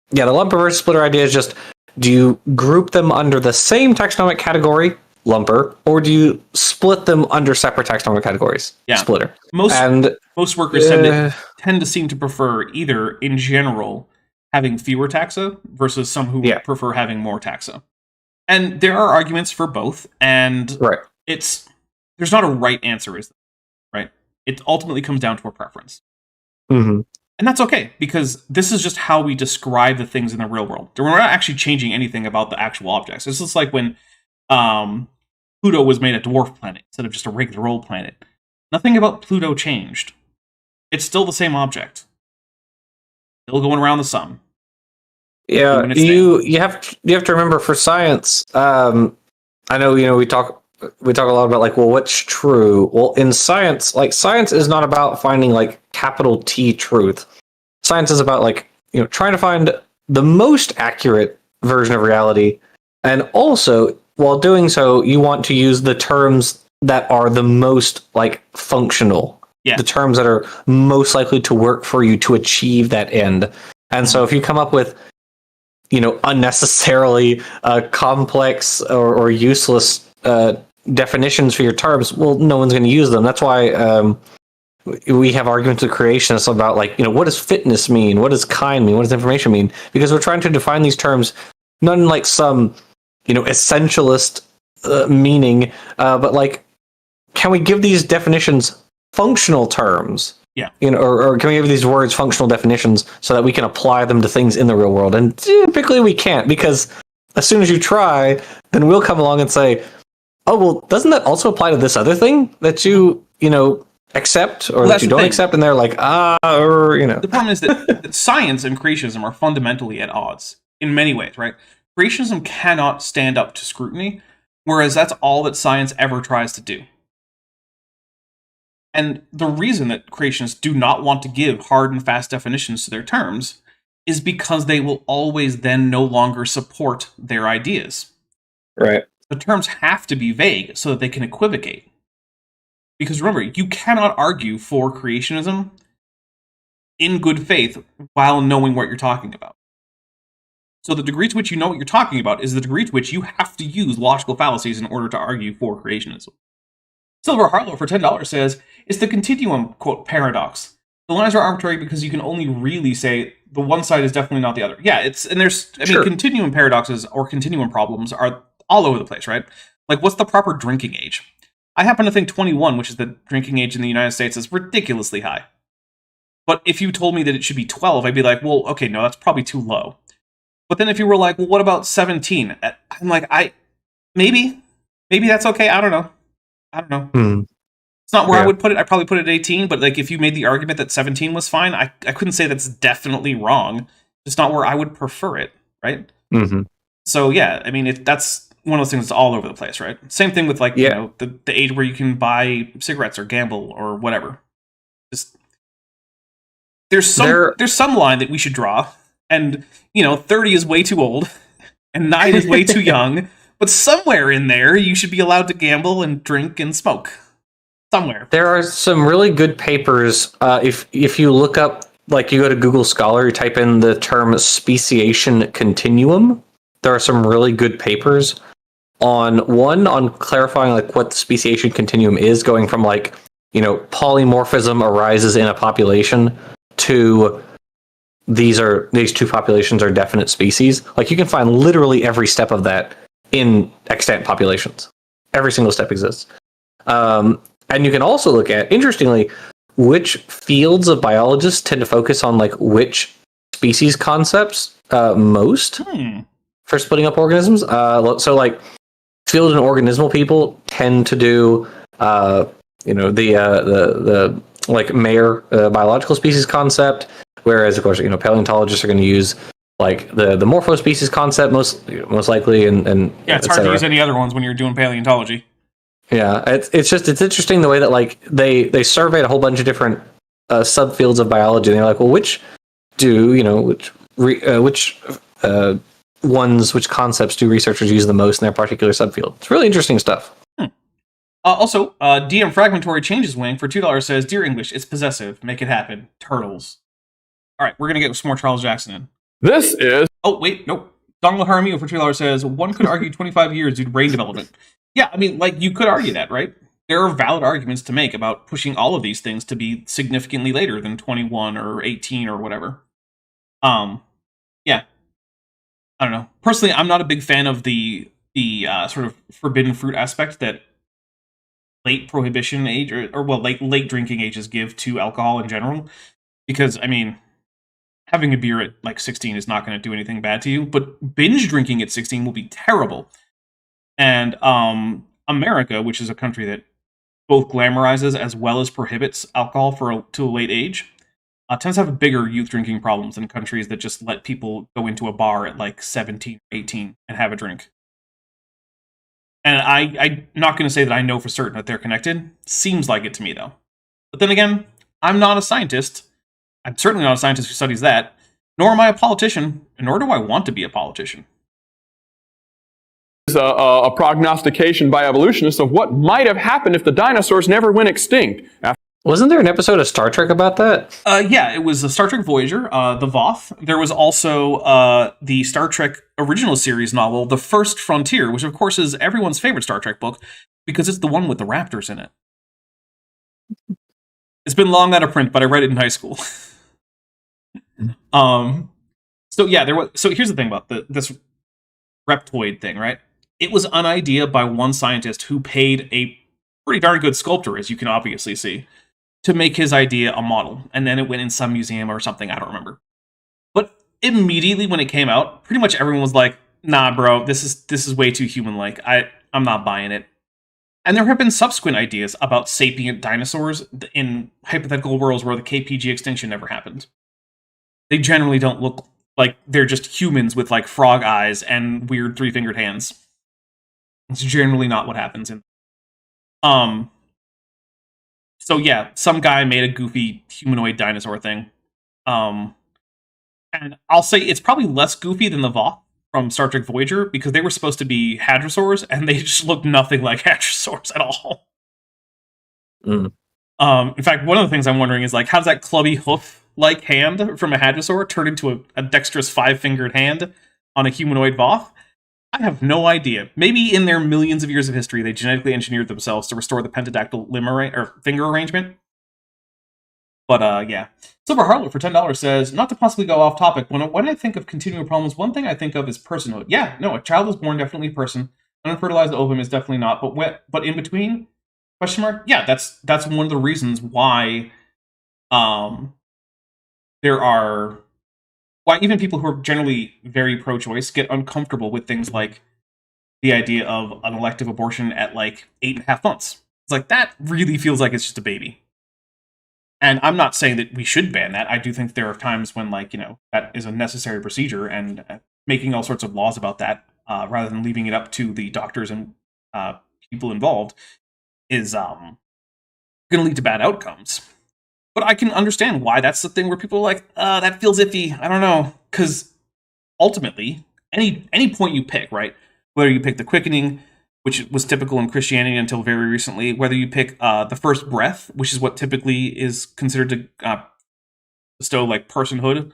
yeah, the lumper versus splitter idea is just, do you group them under the same taxonomic category, lumper, or do you split them under separate taxonomic categories, splitter? Most workers tend to seem to prefer either, in general, having fewer taxa versus some who prefer having more taxa. And there are arguments for both, and there's not a right answer, is there? Right? It ultimately comes down to a preference. Mm-hmm. And that's okay, because this is just how we describe the things in the real world. We're not actually changing anything about the actual objects. It's just like when Pluto was made a dwarf planet instead of just a regular old planet. Nothing about Pluto changed. It's still the same object. Still going around the sun. Yeah, you have to remember, for science, I know, we talk a lot about like, well, what's true? Well, in science, like, science is not about finding like capital T truth. Science is about like, trying to find the most accurate version of reality. And also, while doing so, you want to use the terms that are the most like functional. Yeah. The terms that are most likely to work for you to achieve that end. And so if you come up with, unnecessarily complex or useless definitions for your terms, well, no one's going to use them. That's why we have arguments with creationists about like, what does fitness mean? What does kind mean? What does information mean? Because we're trying to define these terms not in like some, essentialist meaning, but like, can we give these definitions functional terms? Yeah. Or can we give these words functional definitions so that we can apply them to things in the real world? And typically we can't, because as soon as you try, then we'll come along and say, oh, well, doesn't that also apply to this other thing that you accept or that you don't accept? And they're like, The problem is that science and creationism are fundamentally at odds in many ways, right? Creationism cannot stand up to scrutiny, whereas that's all that science ever tries to do. And the reason that creationists do not want to give hard and fast definitions to their terms is because they will always then no longer support their ideas. Right. The terms have to be vague so that they can equivocate. Because remember, you cannot argue for creationism in good faith while knowing what you're talking about. So the degree to which you know what you're talking about is the degree to which you have to use logical fallacies in order to argue for creationism. Silver Harlow for $10 says, it's the continuum, quote, paradox. The lines are arbitrary because you can only really say the one side is definitely not the other. Yeah, continuum paradoxes or continuum problems are all over the place, right? Like, what's the proper drinking age? I happen to think 21, which is the drinking age in the United States, is ridiculously high. But if you told me that it should be 12, I'd be like, well, okay, no, that's probably too low. But then if you were like, well, what about 17? I'm like, maybe that's okay. I don't know. It's not where I would put it. I'd probably put it at 18, but like if you made the argument that 17 was fine, I couldn't say that's definitely wrong. It's not where I would prefer it, right? Mm-hmm. So yeah, I mean, that's one of those things that's all over the place, right? Same thing with like, the age where you can buy cigarettes or gamble or whatever. Just there's some line that we should draw, and 30 is way too old, and 9 is way too young. But somewhere in there, you should be allowed to gamble and drink and smoke. Somewhere. There are some really good papers. If you look up, like you go to Google Scholar, you type in the term speciation continuum. There are some really good papers on clarifying like what the speciation continuum is, going from like, polymorphism arises in a population to these two populations are definite species. Like you can find literally every step of that in extant populations. every single step exists. And you can also look at, interestingly, which fields of biologists tend to focus on like which species concepts most for splitting up organisms. So like field and organismal people tend to do the like Mayer biological species concept, whereas of course paleontologists are going to use like the morpho species concept most likely, and yeah, it's hard to use any other ones when you're doing paleontology. Yeah, it's interesting the way that like they surveyed a whole bunch of different subfields of biology, and they're like, well, which concepts do researchers use the most in their particular subfield? It's really interesting stuff. Also, DM Fragmentary changes wing for $2 says, "Dear English, it's possessive. Make it happen. Turtles." All right, we're gonna get some more Charles Jackson in. This is... Oh wait, nope. Donald Jaramillo for $2 says, "One could argue 25 years due to brain development." Yeah, I mean, like, you could argue that, right? There are valid arguments to make about pushing all of these things to be significantly later than 21 or 18 or whatever. Yeah. I don't know. Personally, I'm not a big fan of the sort of forbidden fruit aspect that late prohibition age, or late drinking ages give to alcohol in general. Because, I mean, having a beer at, like, 16 is not going to do anything bad to you, but binge drinking at 16 will be terrible. And America, which is a country that both glamorizes as well as prohibits alcohol to a late age, tends to have bigger youth drinking problems than countries that just let people go into a bar at like 17 or 18 and have a drink. And I'm not going to say that I know for certain that they're connected. Seems like it to me, though. But then again, I'm not a scientist. I'm certainly not a scientist who studies that. Nor am I a politician, nor do I want to be a politician. Is a prognostication by evolutionists of what might have happened if the dinosaurs never went extinct. Wasn't there an episode of Star Trek about that? Yeah, it was Star Trek Voyager, the Voth. There was also the Star Trek original series novel, The First Frontier, which of course is everyone's favorite Star Trek book because it's the one with the raptors in it. It's been long out of print, but I read it in high school. So yeah, so here's the thing about this reptoid thing, right? It was an idea by one scientist who paid a pretty darn good sculptor, as you can obviously see, to make his idea a model. And then it went in some museum or something, I don't remember. But immediately when it came out, pretty much everyone was like, nah, bro, this is way too human-like. I'm not buying it. And there have been subsequent ideas about sapient dinosaurs in hypothetical worlds where the KPG extinction never happened. They generally don't look like they're just humans with like frog eyes and weird three-fingered hands. It's generally not what happens in. So yeah, some guy made a goofy humanoid dinosaur thing. And I'll say it's probably less goofy than the Voth from Star Trek Voyager because they were supposed to be hadrosaurs and they just look nothing like hadrosaurs at all. In fact, one of the things I'm wondering is like, how does that clubby hoof-like hand from a hadrosaur turn into a dexterous five-fingered hand on a humanoid Voth? I have no idea. Maybe in their millions of years of history, they genetically engineered themselves to restore the pentadactyl limb or finger arrangement. But yeah. Silver Harlow for $10 says, not to possibly go off topic, when I think of continuing problems, one thing I think of is personhood. Yeah, no, a child is born, definitely a person. An unfertilized ovum is definitely not. But in between? Question mark? Yeah, that's one of the reasons why there are... why even people who are generally very pro-choice get uncomfortable with things like the idea of an elective abortion at like 8.5 months. It's like, that really feels like it's just a baby. And I'm not saying that we should ban that. I do think there are times when, like, that is a necessary procedure, and making all sorts of laws about that, rather than leaving it up to the doctors and people involved, is going to lead to bad outcomes. But I can understand why that's the thing where people are like, that feels iffy. I don't know. Because ultimately, any point you pick, right? Whether you pick the quickening, which was typical in Christianity until very recently, whether you pick the first breath, which is what typically is considered to bestow like personhood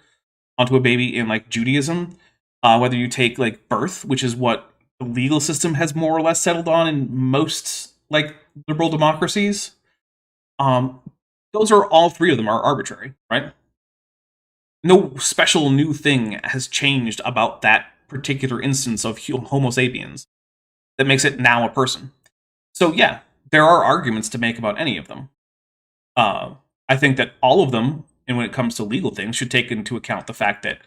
onto a baby in like Judaism, whether you take like birth, which is what the legal system has more or less settled on in most like liberal democracies. Those are all three of them are arbitrary, right? No special new thing has changed about that particular instance of Homo sapiens that makes it now a person. So yeah, there are arguments to make about any of them. I think that all of them, and when it comes to legal things, should take into account the fact that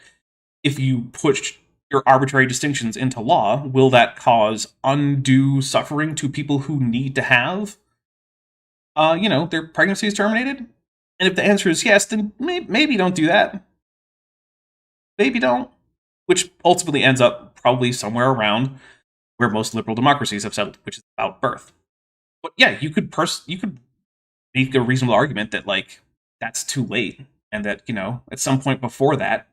if you push your arbitrary distinctions into law, will that cause undue suffering to people who need to have, their pregnancies terminated? And if the answer is yes, then maybe don't do that. Maybe don't. Which ultimately ends up probably somewhere around where most liberal democracies have settled, which is about birth. But yeah, you could make a reasonable argument that, like, that's too late, and that, at some point before that,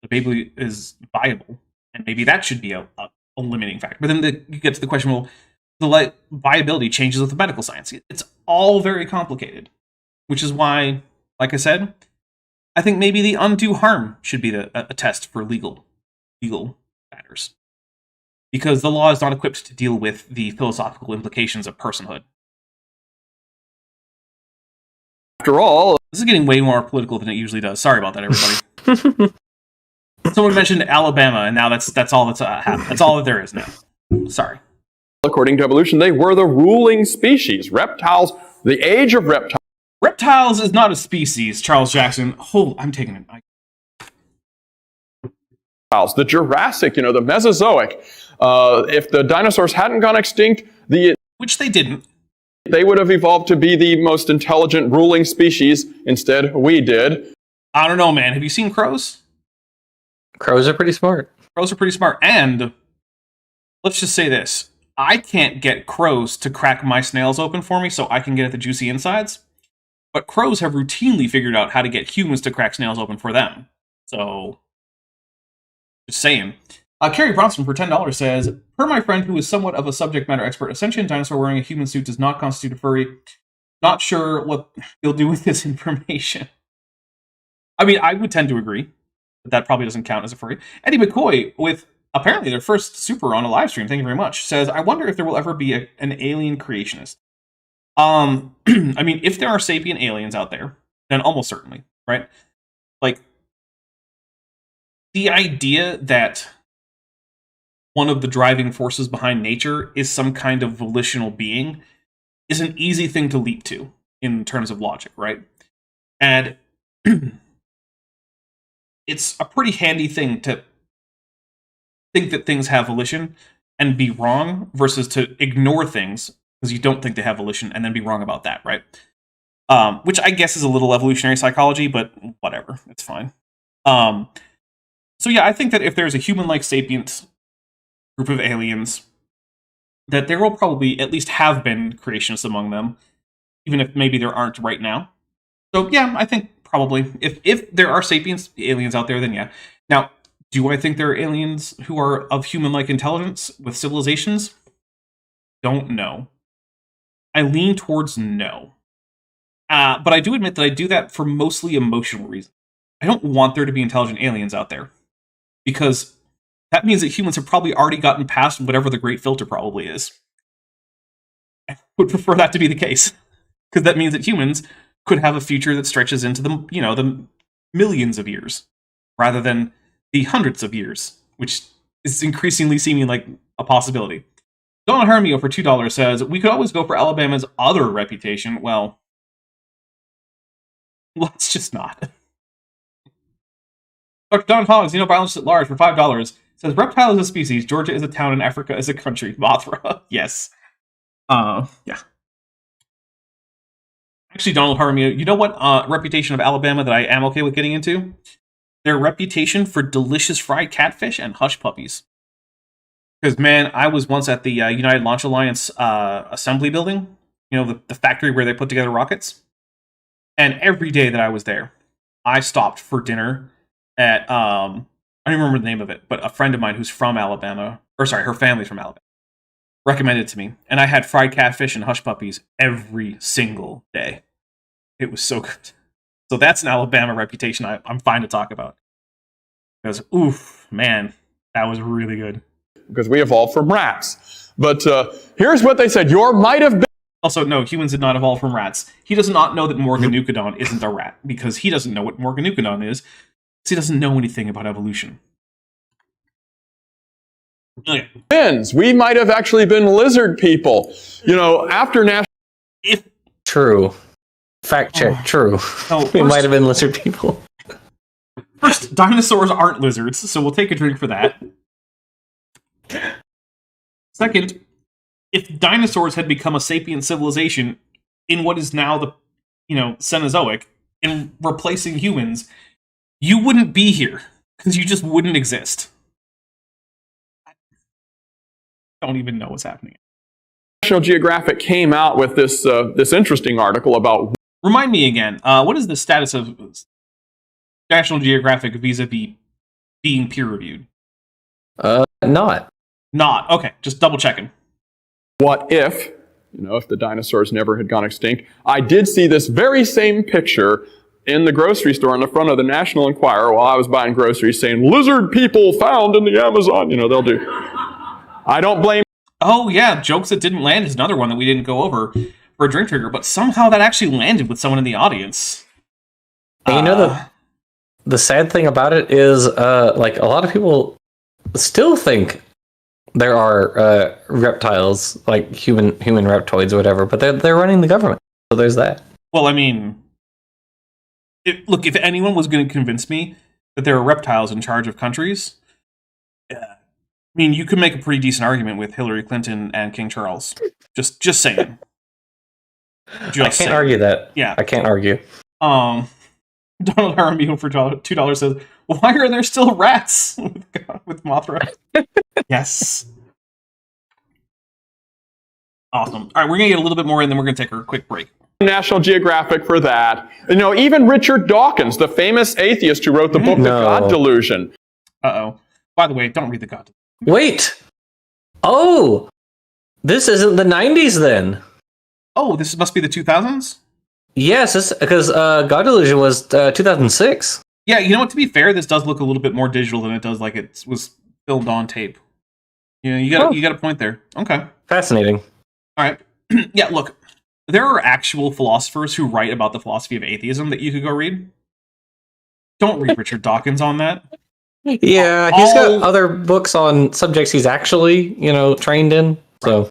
the baby is viable, and maybe that should be a limiting factor. But then you get to the question, well, the viability changes with the medical science. It's all very complicated, which is why, like I said, I think maybe the undue harm should be a test for legal matters. Because the law is not equipped to deal with the philosophical implications of personhood. After all, this is getting way more political than it usually does. Sorry about that, everybody. Someone mentioned Alabama, and now that's all that's happened. That's all that there is now. Sorry. according to evolution, they were the ruling species. Reptiles, the age of reptiles. Reptiles is not a species, Charles Jackson. I'm taking it. The Jurassic, the Mesozoic. If the dinosaurs hadn't gone extinct, which they didn't, they would have evolved to be the most intelligent ruling species. Instead, we did. I don't know, man. Have you seen crows? Crows are pretty smart. Crows are pretty smart. And let's just say this. I can't get crows to crack my snails open for me so I can get at the juicy insides. But crows have routinely figured out how to get humans to crack snails open for them. So, just saying. Carrie Bronson for $10 says, per my friend who is somewhat of a subject matter expert, a sentient dinosaur wearing a human suit does not constitute a furry. Not sure what he'll do with this information. I mean, I would tend to agree, but that probably doesn't count as a furry. Eddie McCoy, with apparently their first super on a live stream, thank you very much, says, I wonder if there will ever be an alien creationist. I mean, if there are sapient aliens out there, then almost certainly, right? Like, the idea that one of the driving forces behind nature is some kind of volitional being is an easy thing to leap to in terms of logic, right? And it's a pretty handy thing to think that things have volition and be wrong versus to ignore things because you don't think they have volition and then be wrong about that, right? Which I guess is a little evolutionary psychology, but whatever, it's fine. So yeah, I think that if there's a human-like sapient group of aliens, that there will probably at least have been creationists among them, even if maybe there aren't right now. So yeah, I think probably. If there are sapiens aliens out there, then yeah. Now, do I think there are aliens who are of human-like intelligence with civilizations? Don't know. I lean towards no. But I do admit that I do that for mostly emotional reasons. I don't want there to be intelligent aliens out there. Because that means that humans have probably already gotten past whatever the great filter probably is. I would prefer that to be the case. Because that means that humans could have a future that stretches into the millions of years. Rather than the hundreds of years. Which is increasingly seeming like a possibility. Don Hermio for $2 says, we could always go for Alabama's other reputation. Well, let's just not. Dr. Don Hoggs, Biologist at Large for $5 says, reptile is a species, Georgia is a town, and Africa is a country. Mothra, yes. Yeah. Actually, Donald Hermio, you know what reputation of Alabama that I am okay with getting into? Their reputation for delicious fried catfish and hush puppies. Because, man, I was once at the United Launch Alliance assembly building, the factory where they put together rockets. And every day that I was there, I stopped for dinner at, I don't even remember the name of it, but a friend of mine who's from Alabama, her family's from Alabama, recommended it to me. And I had fried catfish and hush puppies every single day. It was so good. So that's an Alabama reputation I'm fine to talk about. Because, oof, man, that was really good. Because we evolved from rats. But here's what they said. Your might have been... Also, no, humans did not evolve from rats. He does not know that Morganucodon isn't a rat, because he doesn't know what Morganucodon is, because he doesn't know anything about evolution. Okay. We might have actually been lizard people. You know, after national... If True. Fact check. True. No, We first- might have been lizard people. First, dinosaurs aren't lizards, so we'll take a drink for that. Second, if dinosaurs had become a sapient civilization in what is now the, Cenozoic, and replacing humans, you wouldn't be here, because you just wouldn't exist. I don't even know what's happening. National Geographic came out with this interesting article about... Remind me again, what is the status of National Geographic vis-a-vis being peer-reviewed? Not. Not. Okay, just double-checking. What if, if the dinosaurs never had gone extinct? I did see this very same picture in the grocery store on the front of the National Enquirer while I was buying groceries saying, lizard people found in the Amazon. They'll do. I don't blame... Oh, yeah, jokes that didn't land is another one that we didn't go over for a drink trigger, but somehow that actually landed with someone in the audience. And the sad thing about it is, a lot of people still think there are reptiles, like human reptoids or whatever, but they're running the government. So there's that. Well, I mean, look, if anyone was going to convince me that there are reptiles in charge of countries, you could make a pretty decent argument with Hillary Clinton and King Charles. Just saying. I can't argue that. Yeah. I can't argue. Donald Aramio for $2 says, why are there still rats with Mothra? Yes. Awesome. All right, we're going to get a little bit more in, then we're going to take a quick break. National Geographic for that. Even Richard Dawkins, the famous atheist who wrote the book, The God Delusion. Uh-oh. By the way, don't read The God Delusion. Wait! Oh! This isn't the 90s then. Oh, this must be the 2000s? Yes, because God Delusion was 2006. Yeah, you know what? To be fair, this does look a little bit more digital than it does like it was filmed on tape. Yeah, you got a point there. Okay. Fascinating. All right. Yeah, look, there are actual philosophers who write about the philosophy of atheism that you could go read. Don't read Richard Dawkins on that. Yeah, he's got other books on subjects he's actually, trained in. So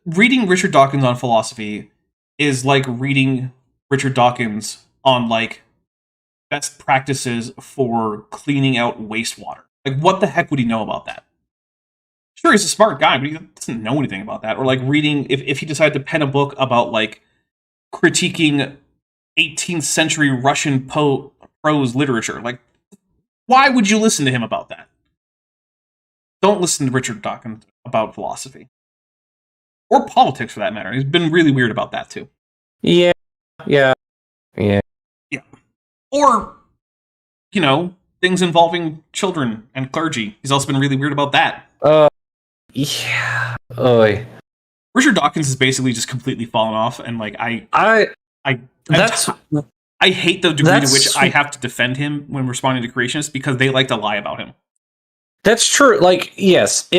reading Richard Dawkins on philosophy is like reading Richard Dawkins on best practices for cleaning out wastewater. What the heck would he know about that? Sure, he's a smart guy, but he doesn't know anything about that. Or reading, if he decided to pen a book about critiquing 18th century Russian prose literature, why would you listen to him about that? Don't listen to Richard Dawkins about philosophy. Or politics, for that matter. He's been really weird about that, too. Yeah. Or, things involving children and clergy. He's also been really weird about that. Yeah. Oy. Richard Dawkins has basically just completely fallen off, and I hate the degree to which I have to defend him when responding to creationists because they like to lie about him. That's true. Yes,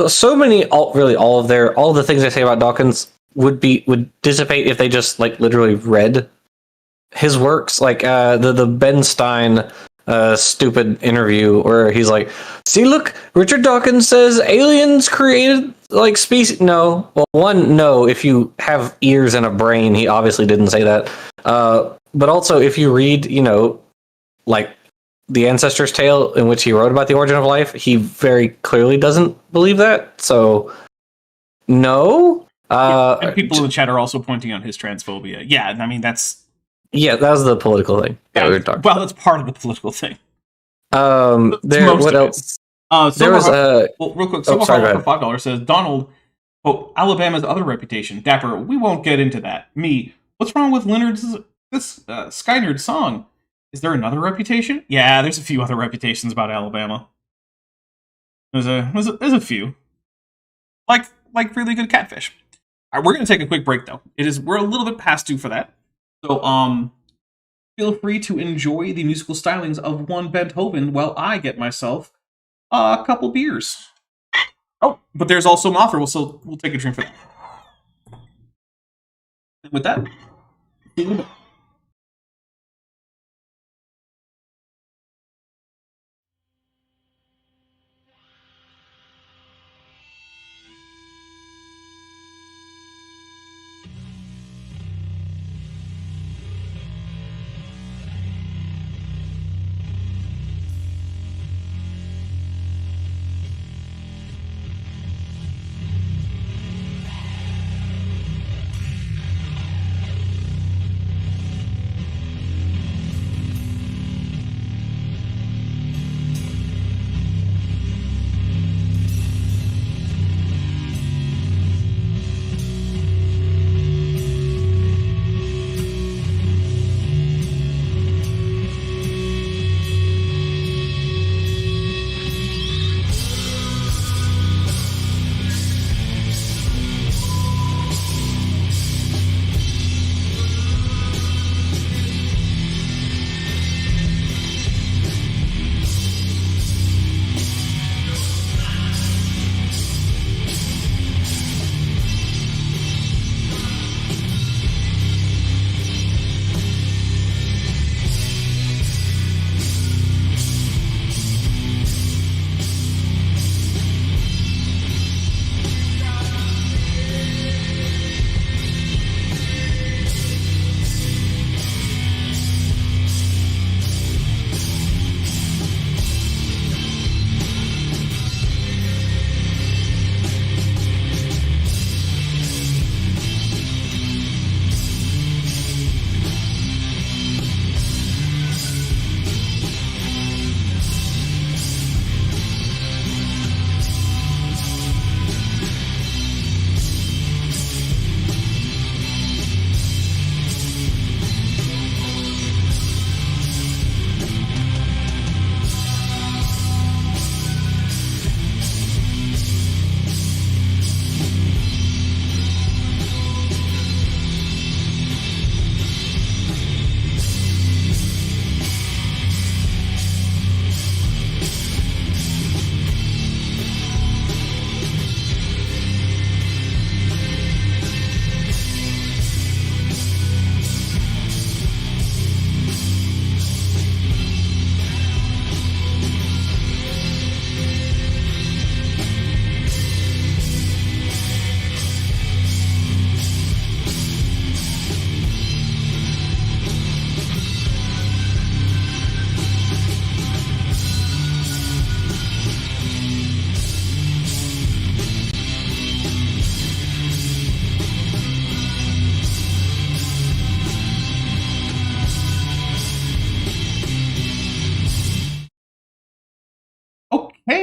so many, all of the things they say about Dawkins would dissipate if they just literally read his works, the Ben Stein stupid interview where he's like, see, look, Richard Dawkins says aliens created species. No, well, one, no. If you have ears and a brain, he obviously didn't say that. But also, if you read, The Ancestor's Tale, in which he wrote about the origin of life, he very clearly doesn't believe that. So, no. And people in the chat are also pointing out his transphobia. Yeah, that's... Yeah, that was the political thing. Yeah, well, that's part of the political thing. What else? There was real quick. Sorry, for $5 says Donald. Oh, Alabama's other reputation, Dapper. We won't get into that. Me. What's wrong with Leonard's Skynerd song? Is there another reputation? Yeah, there's a few other reputations about Alabama. There's a few. Like really good catfish. All right, we're gonna take a quick break though. We're a little bit past due for that. So feel free to enjoy the musical stylings of one Beethoven while I get myself a couple beers. Oh, but there's also Mothra, so we'll take a drink for that. And with that, see you in a bit.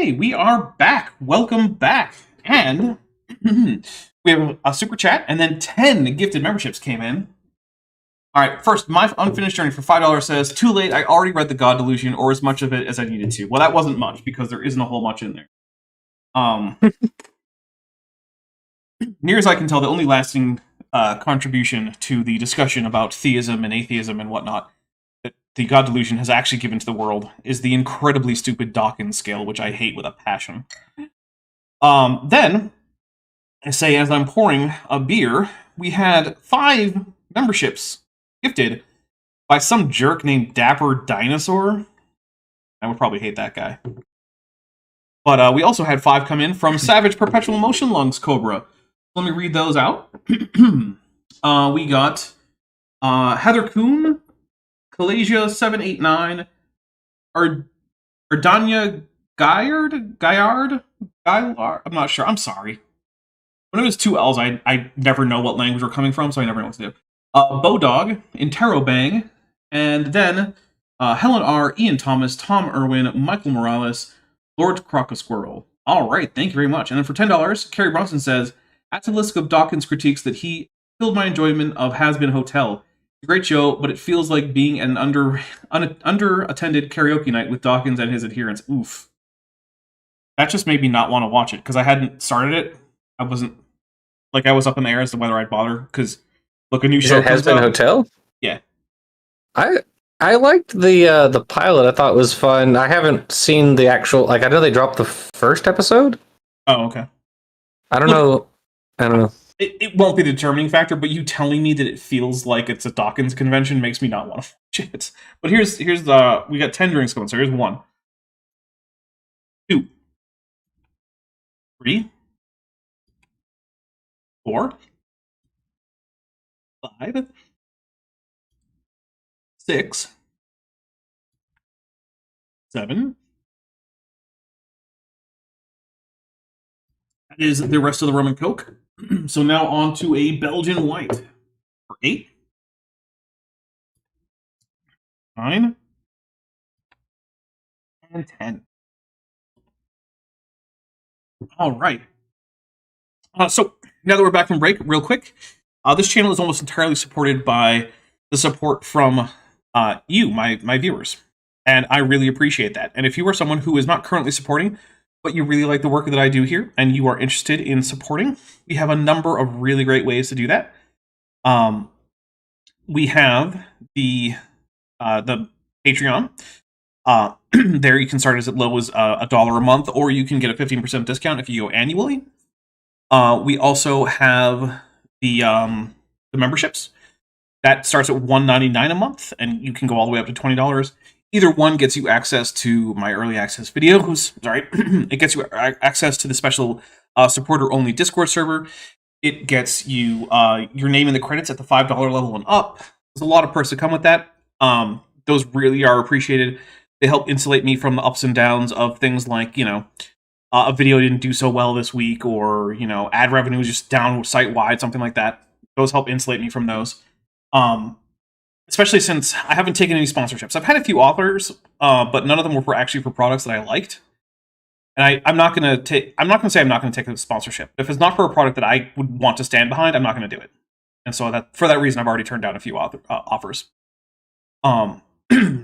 Okay, we are back. Welcome back. And we have a super chat, and then 10 gifted memberships came in. All right, first, my unfinished journey for $5 says, too late, I already read The God Delusion, or as much of it as I needed to. Well, that wasn't much, because there isn't a whole much in there. Near as I can tell, the only lasting contribution to the discussion about theism and atheism and whatnot that the God Delusion has actually given to the world is the incredibly stupid Dawkins scale, which I hate with a passion. Then, I say, as I'm pouring a beer, we had 5 memberships gifted by some jerk named Dapper Dinosaur. I would probably hate that guy. But we also had 5 come in from Savage Perpetual Motion Lungs Cobra. Let me read those out. We got Heather Kuhn, Kalasia789, Ardanya Guyard? I'm not sure. I'm sorry. When it was 2 L's, I never know what language we're coming from, so I never know what to do. Bodog, Interrobang, and then Helen R., Ian Thomas, Tom Irwin, Michael Morales, Lord Crocosquirrel. All right, thank you very much. And then for $10, Kerry Bronson says, at the list of Dawkins critiques that he killed my enjoyment of Has Been Hotel. It's a great show, but it feels like being an under-attended karaoke night with Dawkins and his adherents. Oof. That just made me not want to watch it, because I hadn't started it. I wasn't, like, I was up in the air as to whether I'd bother, because, look, a new show Has Been Hotel? Yeah. I liked the pilot. I thought it was fun. I haven't seen the actual, like, I know they dropped the first episode. Oh, okay. I don't know. It won't be the determining factor, but you telling me that it feels like it's a Dawkins convention makes me not want to watch it. But here's the, we got 10 drinks going, so here's 1, 2, 3, 4, 5, 6, 7. That is the rest of the rum and coke. So now on to a Belgian white for 8, 9, and 10. All right. So now that we're back from break, real quick, this channel is almost entirely supported by the support from you, my viewers, and I really appreciate that. And if you are someone who is not currently supporting, but you really like the work that I do here, and you are interested in supporting, we have a number of really great ways to do that. We have the Patreon. There you can start as low as $1 a month, or you can get a 15% discount if you go annually. We also have the memberships. That starts at $1.99 a month, and you can go all the way up to $20. Either one gets you access to my early access videos. Sorry, it gets you access to the special supporter-only Discord server. It gets you your name in the credits at the $5 level and up. There's a lot of perks that come with that. Those really are appreciated. They help insulate me from the ups and downs of things like, you know, a video didn't do so well this week, or, you know, ad revenue is just down site-wide, something like that. Those help insulate me from those. Especially since I haven't taken any sponsorships. I've had a few offers, but none of them were actually for products that I liked. And I'm not going to say I'm not going to take a sponsorship. If it's not for a product that I would want to stand behind, I'm not going to do it. And so for that reason, I've already turned down a few offers.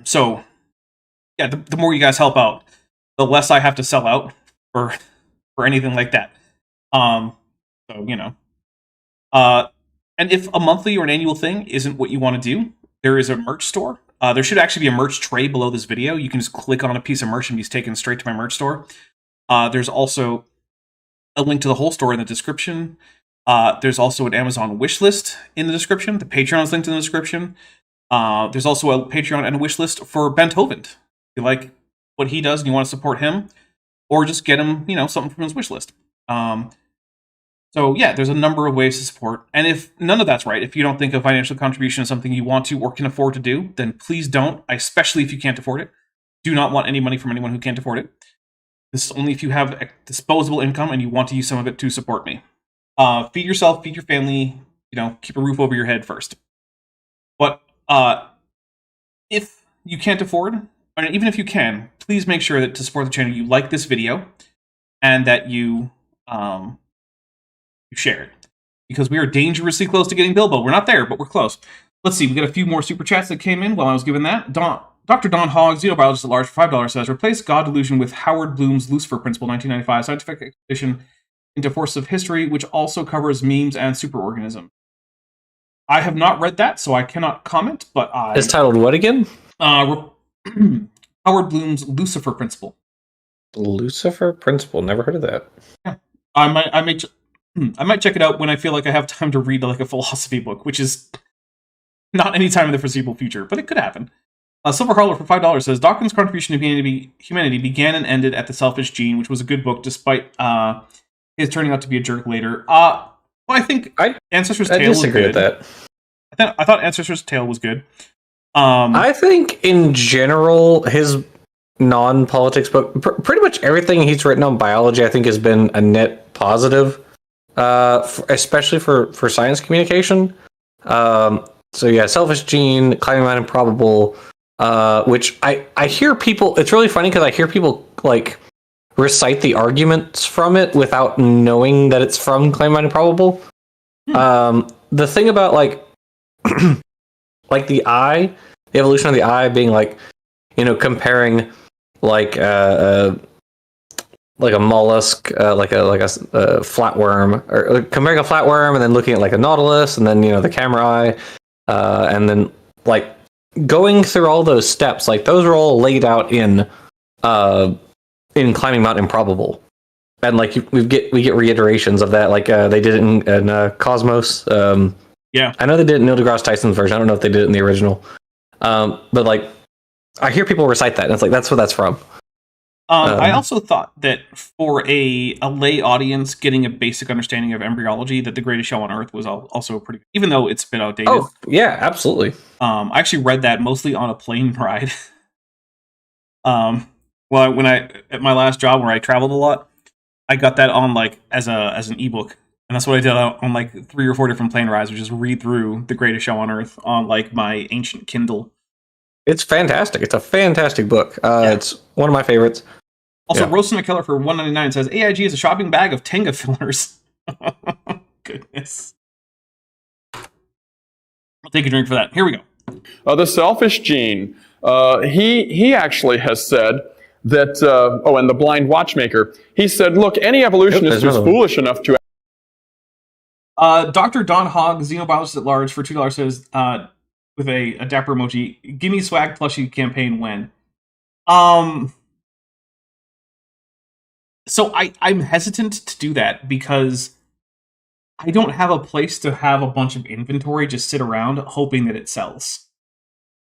So yeah, the more you guys help out, the less I have to sell out for anything like that. So, you know, and if a monthly or an annual thing isn't what you want to do, there is a merch store. There should actually be a merch tray below this video. You can just click on a piece of merch and be taken straight to my merch store. There's also a link to the whole store in the description. There's also an Amazon wish list in the description. The Patreon is linked in the description. There's also a Patreon and a wish list for Bent Hovind. If you like what he does and you want to support him, or just get him, you know, something from his wish list. So yeah, there's a number of ways to support. And if none of that's right, if you don't think a financial contribution is something you want to or can afford to do, then please don't, especially if you can't afford it. Do not want any money from anyone who can't afford it. This is only if you have a disposable income and you want to use some of it to support me. Feed yourself, feed your family, you know, keep a roof over your head first. But if you can't afford and even if you can, please make sure that to support the channel, you like this video and that you share it. Because we are dangerously close to getting Bilbo. We're not there, but we're close. Let's see, we got a few more super chats that came in while I was given that. Dr. Don Hogg, xenobiologist at large for $5 says, replace God delusion with Howard Bloom's Lucifer Principle, 1995, scientific expedition into forces of history, which also covers memes and superorganisms. I have not read that, so I cannot comment, but It's titled what again? Howard Bloom's Lucifer Principle. Lucifer Principle. Never heard of that. Yeah. I might check it out when I feel like I have time to read like a philosophy book, which is not any time in the foreseeable future, but it could happen. Silver Harlow for $5 says, Dawkins' contribution to humanity began and ended at The Selfish Gene, which was a good book despite his turning out to be a jerk later. Well, I think Ancestor's Tale was good. I disagree with that. I thought Ancestor's Tale was good. I think in general, his non-politics book, pretty much everything he's written on biology, I think has been a net positive, especially for science communication. So yeah, Selfish Gene, Climbing Mount Improbable, which I hear people, it's really funny because I hear people like recite the arguments from it without knowing that it's from Climbing Mount Improbable. The thing about like like the eye, the evolution of the eye being like, comparing like a mollusk, like a flatworm, or comparing a flatworm and then looking at like a nautilus, and then the camera eye, and then like going through all those steps, like those are all laid out in Climbing Mount Improbable, and like we get reiterations of that, like they did it in Cosmos. Yeah, I know they did it in Neil deGrasse Tyson's version. I don't know if they did it in the original, but like I hear people recite that, and it's like that's what that's from. I also thought that for a lay audience getting a basic understanding of embryology, that The Greatest Show on Earth was also pretty good, even though it's a bit outdated. Oh, yeah, absolutely. I actually read that mostly on a plane ride. At my last job where I traveled a lot, I got that on like as an ebook, and that's what I did on like 3 or 4 different plane rides, which is read through The Greatest Show on Earth on like my ancient Kindle. It's fantastic. It's a fantastic book. It's one of my favorites. Also, Roasted McKellar for $1.99 says, AIG is a shopping bag of Tenga fillers. Goodness. I'll take a drink for that. Here we go. The Selfish Gene. He actually has said that, and the Blind Watchmaker, he said, look, any evolutionist who's foolish enough to... Dr. Don Hogg, xenobiologist at large, for $2 says, with a dapper emoji, gimme swag plushie campaign when? So I'm hesitant to do that because I don't have a place to have a bunch of inventory just sit around hoping that it sells.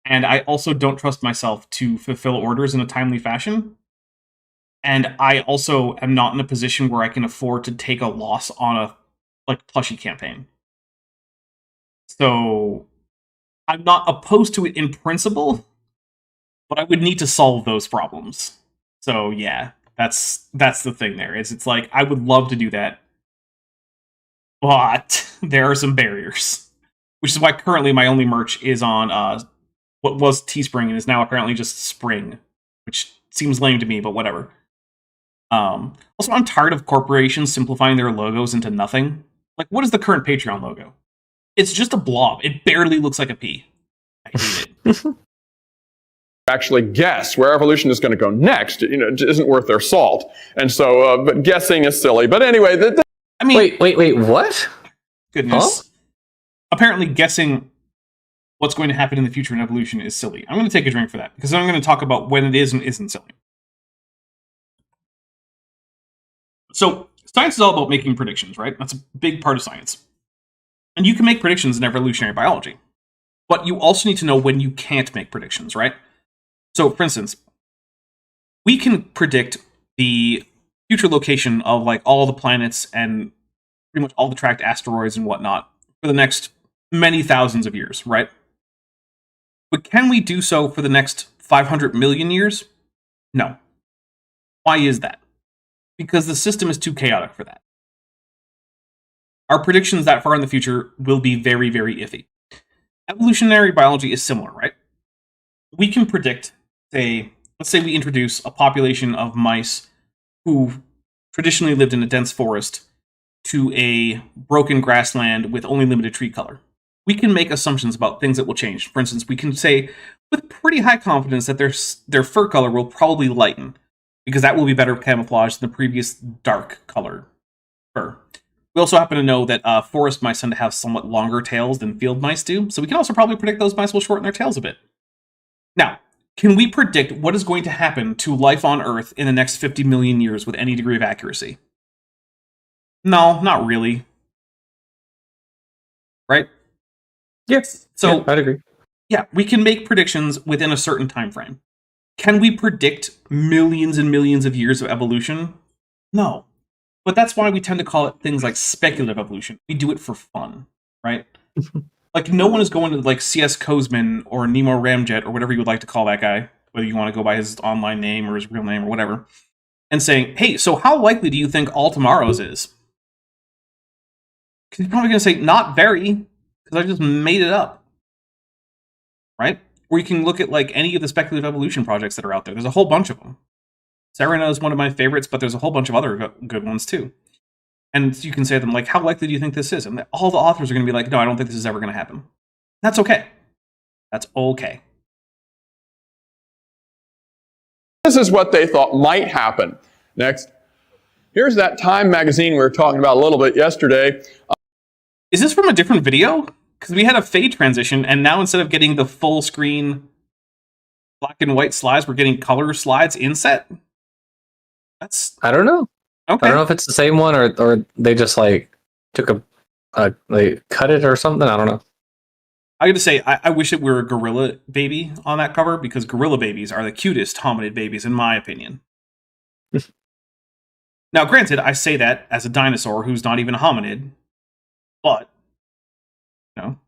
And I also don't trust myself to fulfill orders in a timely fashion. And I also am not in a position where I can afford to take a loss on a plushie campaign. So I'm not opposed to it in principle, but I would need to solve those problems. So yeah. That's the thing there. It's like, I would love to do that, but there are some barriers. Which is why currently my only merch is on what was Teespring and is now apparently just Spring, which seems lame to me, but whatever. Also, I'm tired of corporations simplifying their logos into nothing. Like, what is the current Patreon logo? It's just a blob. It barely looks like a P. I hate it. actually guess where evolution is going to go next, it isn't worth their salt. And so, but guessing is silly. But anyway, I mean, wait, what? Goodness. Huh? Apparently guessing what's going to happen in the future in evolution is silly. I'm going to take a drink for that, because I'm going to talk about when it is and isn't silly. So, science is all about making predictions, right? That's a big part of science. And you can make predictions in evolutionary biology. But you also need to know when you can't make predictions, right? So, for instance, we can predict the future location of like all the planets and pretty much all the tracked asteroids and whatnot for the next many thousands of years, right? But can we do so for the next 500 million years? No. Why is that? Because the system is too chaotic for that. Our predictions that far in the future will be very, very iffy. Evolutionary biology is similar, right? We can predict let's say we introduce a population of mice who traditionally lived in a dense forest to a broken grassland with only limited tree color. We can make assumptions about things that will change. For instance, we can say with pretty high confidence that their fur color will probably lighten, because that will be better camouflage than the previous dark colored fur. We also happen to know that forest mice tend to have somewhat longer tails than field mice do, so we can also probably predict those mice will shorten their tails a bit. Now, can we predict what is going to happen to life on Earth in the next 50 million years with any degree of accuracy? No, not really. Right? Yes. So, yeah, I'd agree. Yeah, we can make predictions within a certain time frame. Can we predict millions and millions of years of evolution? No. But that's why we tend to call it things like speculative evolution. We do it for fun, right? Like, no one is going to, like, C.S. Kozman or Nemo Ramjet or whatever you would like to call that guy, whether you want to go by his online name or his real name or whatever, and saying, hey, so how likely do you think all tomorrows is? Because he's probably going to say, not very, because I just made it up. Right? Or you can look at, like, any of the speculative evolution projects that are out there. There's a whole bunch of them. Serena is one of my favorites, but there's a whole bunch of other good ones, too. And you can say to them, like, how likely do you think this is? And all the authors are going to be like, no, I don't think this is ever going to happen. That's okay. That's okay. This is what they thought might happen. Next. Here's that Time magazine we were talking about a little bit yesterday. Is this from a different video? Because we had a fade transition, and now instead of getting the full screen black and white slides, we're getting color slides inset? I don't know. Okay. I don't know if it's the same one or they just like took they cut it or something. I don't know. I got to say, I wish it were a gorilla baby on that cover, because gorilla babies are the cutest hominid babies, in my opinion. Now, granted, I say that as a dinosaur who's not even a hominid, but, you know.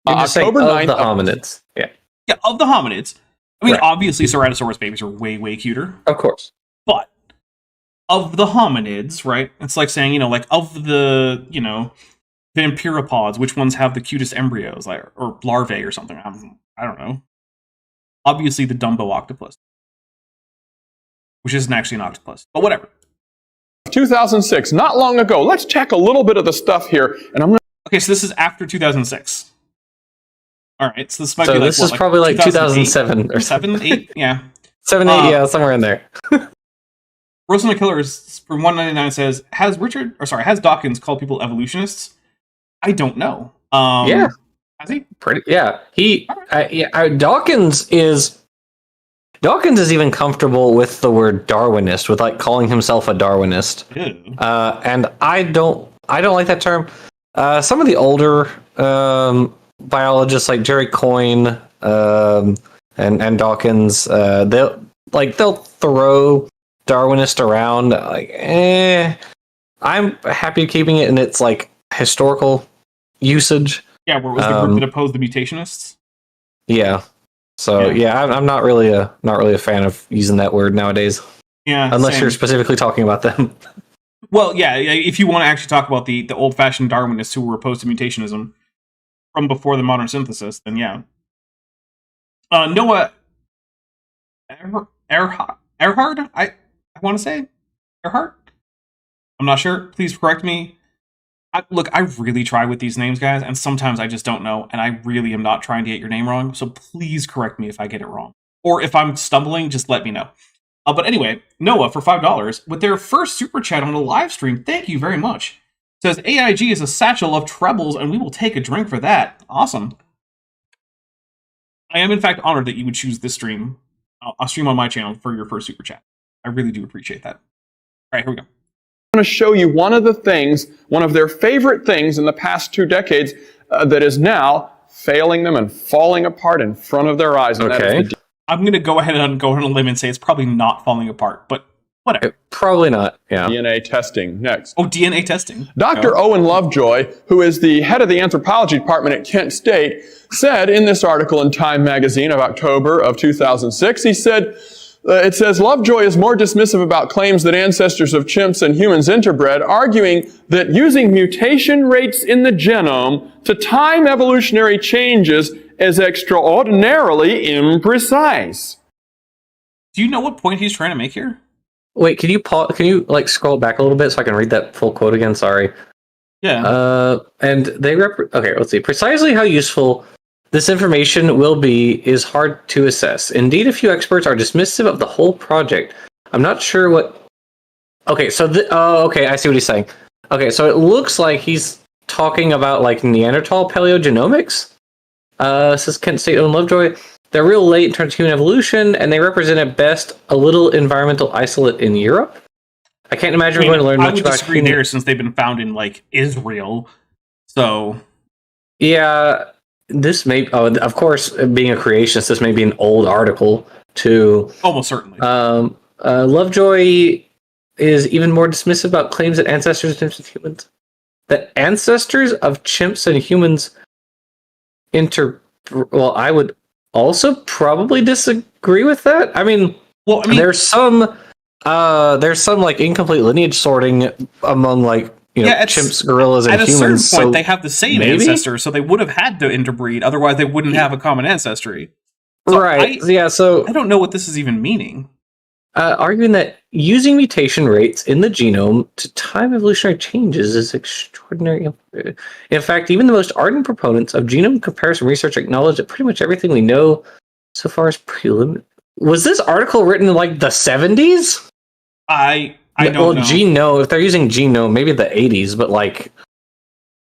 October 9th. The hominids. Yeah. Yeah, of the hominids. I mean, Right. Obviously, Ceratosaurus babies are way, way cuter. Of course. But of the hominids, right? It's like saying, like, of the, vampiropods, which ones have the cutest embryos, like, or larvae or something? I don't know. Obviously, the Dumbo octopus, which isn't actually an octopus, but whatever. 2006, not long ago. Let's check a little bit of the stuff here, and I'm going to... Okay, so this is after 2006. All right, so this might So be like, this is probably like 2007 or 7, 8, yeah. 7, 8, yeah, somewhere in there. Rosamund Killer is from 199 says, has Dawkins called people evolutionists? I don't know. Yeah. Has he? Yeah. Dawkins is even comfortable with the word Darwinist, with like calling himself a Darwinist. Ew. And I don't like that term. Some of the older biologists like Jerry Coyne and Dawkins, they'll throw Darwinist around. I'm happy keeping it in its like historical usage. Yeah, where it was the group that opposed the mutationists. Yeah. So yeah, I'm not really a fan of using that word nowadays. Yeah, unless same. you're specifically talking about them. Well, yeah, if you want to actually talk about the old-fashioned Darwinists who were opposed to mutationism from before the modern synthesis, then yeah. Noah Earhart, I want to say Earhart. I'm not sure. Please correct me. Look, I really try with these names, guys, and sometimes I just don't know, and I really am not trying to get your name wrong, so please correct me if I get it wrong. Or if I'm stumbling, just let me know. But anyway, Noah, for $5, with their first super chat on a live stream, thank you very much. Says, AIG is a satchel of trebles, and we will take a drink for that. Awesome. I am, in fact, honored that you would choose this stream, a stream on my channel, for your first super chat. I really do appreciate that. All right, here we go. I'm going to show you one of their favorite things in the past 2 decades that is now failing them and falling apart in front of their eyes. And okay. I'm going to go ahead on a limb and say it's probably not falling apart, but whatever. Probably not, yeah. DNA testing, next. Oh, DNA testing. Dr. Owen Lovejoy, who is the head of the anthropology department at Kent State, said in this article in Time magazine of October of 2006, he said, it says, Lovejoy is more dismissive about claims that ancestors of chimps and humans interbred, arguing that using mutation rates in the genome to time evolutionary changes is extraordinarily imprecise. Do you know what point he's trying to make here? Wait, can you like scroll back a little bit so I can read that full quote again? Sorry. Yeah. And they okay, let's see. Precisely how useful this information will be is hard to assess. Indeed, a few experts are dismissive of the whole project. I'm not sure what. Okay, so okay, I see what he's saying. Okay, so it looks like he's talking about like Neanderthal paleogenomics. Says Kent State-owned Lovejoy. They're real late in terms of human evolution, and they represent at best a little environmental isolate in Europe. I can't imagine we're going to learn much about. I would disagree there, since they've been found in like Israel. So yeah, this may. Oh, of course, being a creationist, this may be an old article too. Almost certainly. Lovejoy is even more dismissive about claims that ancestors of chimps and humans, that ancestors of chimps and humans Well, I would also probably disagree with that. I mean, there's some like incomplete lineage sorting among like chimps, gorillas, and humans. At a certain point, they have the same ancestor, so they would have had to interbreed. Otherwise, they wouldn't have a common ancestry. So right? So I don't know what this is even meaning. Arguing that using mutation rates in the genome to time evolutionary changes is extraordinary. In fact, even the most ardent proponents of genome comparison research acknowledge that pretty much everything we know so far is preliminary. Was this article written in like the 70s? I don't know. Genome, if they're using genome, maybe the 80s, but like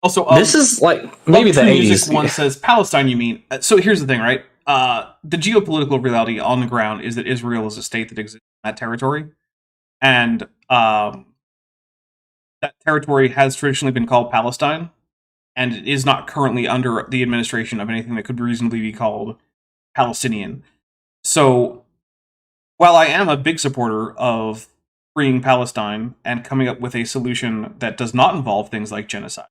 also this is like maybe the 80s. One says Palestine. You mean? So here's the thing, right? The geopolitical reality on the ground is that Israel is a state that exists in that territory, and that territory has traditionally been called Palestine, and it is not currently under the administration of anything that could reasonably be called Palestinian. So, while I am a big supporter of freeing Palestine and coming up with a solution that does not involve things like genocide,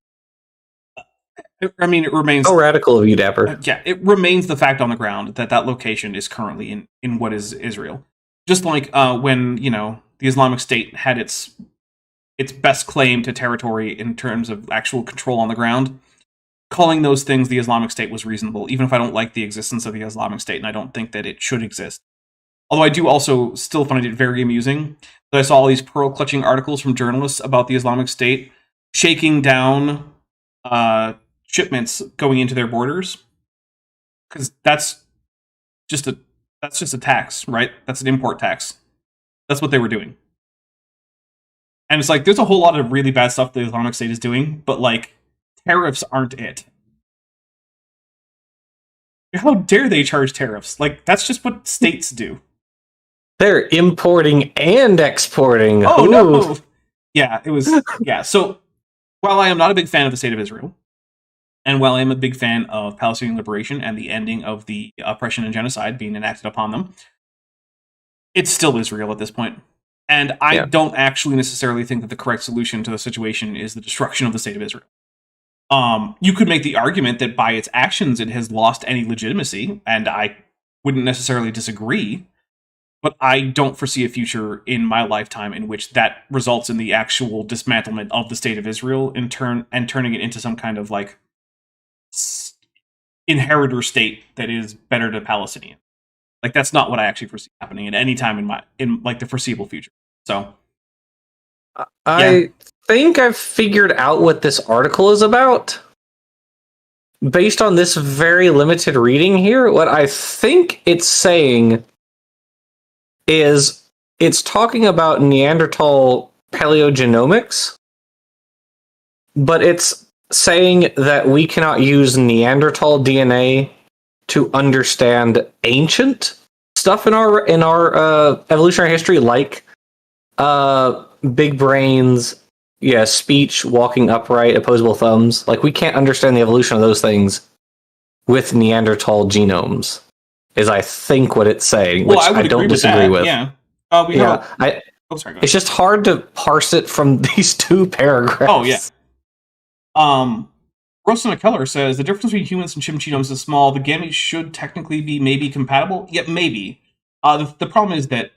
I mean, it remains so radical of you, Dapper. Yeah, it remains the fact on the ground that that location is currently in what is Israel. Just like when the Islamic State had its best claim to territory in terms of actual control on the ground, calling those things the Islamic State was reasonable, even if I don't like the existence of the Islamic State and I don't think that it should exist. Although I do also still find it very amusing that I saw all these pearl-clutching articles from journalists about the Islamic State shaking down shipments going into their borders, because that's just a tax, right? That's an import tax. That's what they were doing. And it's like, there's a whole lot of really bad stuff the Islamic State is doing, but like, tariffs aren't it. How dare they charge tariffs? Like, that's just what states do. They're importing and exporting. Oh, no. Yeah, it was, yeah. So, while I am not a big fan of the state of Israel, and while I am a big fan of Palestinian liberation and the ending of the oppression and genocide being enacted upon them, it's still Israel at this point. And I don't actually necessarily think that the correct solution to the situation is the destruction of the state of Israel. You could make the argument that by its actions it has lost any legitimacy, and I wouldn't necessarily disagree, but I don't foresee a future in my lifetime in which that results in the actual dismantlement of the state of Israel and turning it into some kind of like inheritor state that is better to Palestinian. Like, that's not what I actually foresee happening at any time in like the foreseeable future. So I think I've figured out what this article is about. Based on this very limited reading here, what I think it's saying is it's talking about Neanderthal paleogenomics, but it's saying that we cannot use Neanderthal DNA to understand ancient stuff in our evolutionary history, like big brains, speech, walking upright, opposable thumbs. Like, we can't understand the evolution of those things with Neanderthal genomes, is I think what it's saying, which I don't disagree with. Yeah. It's just hard to parse it from these two paragraphs. Oh, yeah. Roaston McKellar says, the difference between humans and chimp genomes is small. The gametes should technically be maybe compatible. Yeah, maybe. The problem is that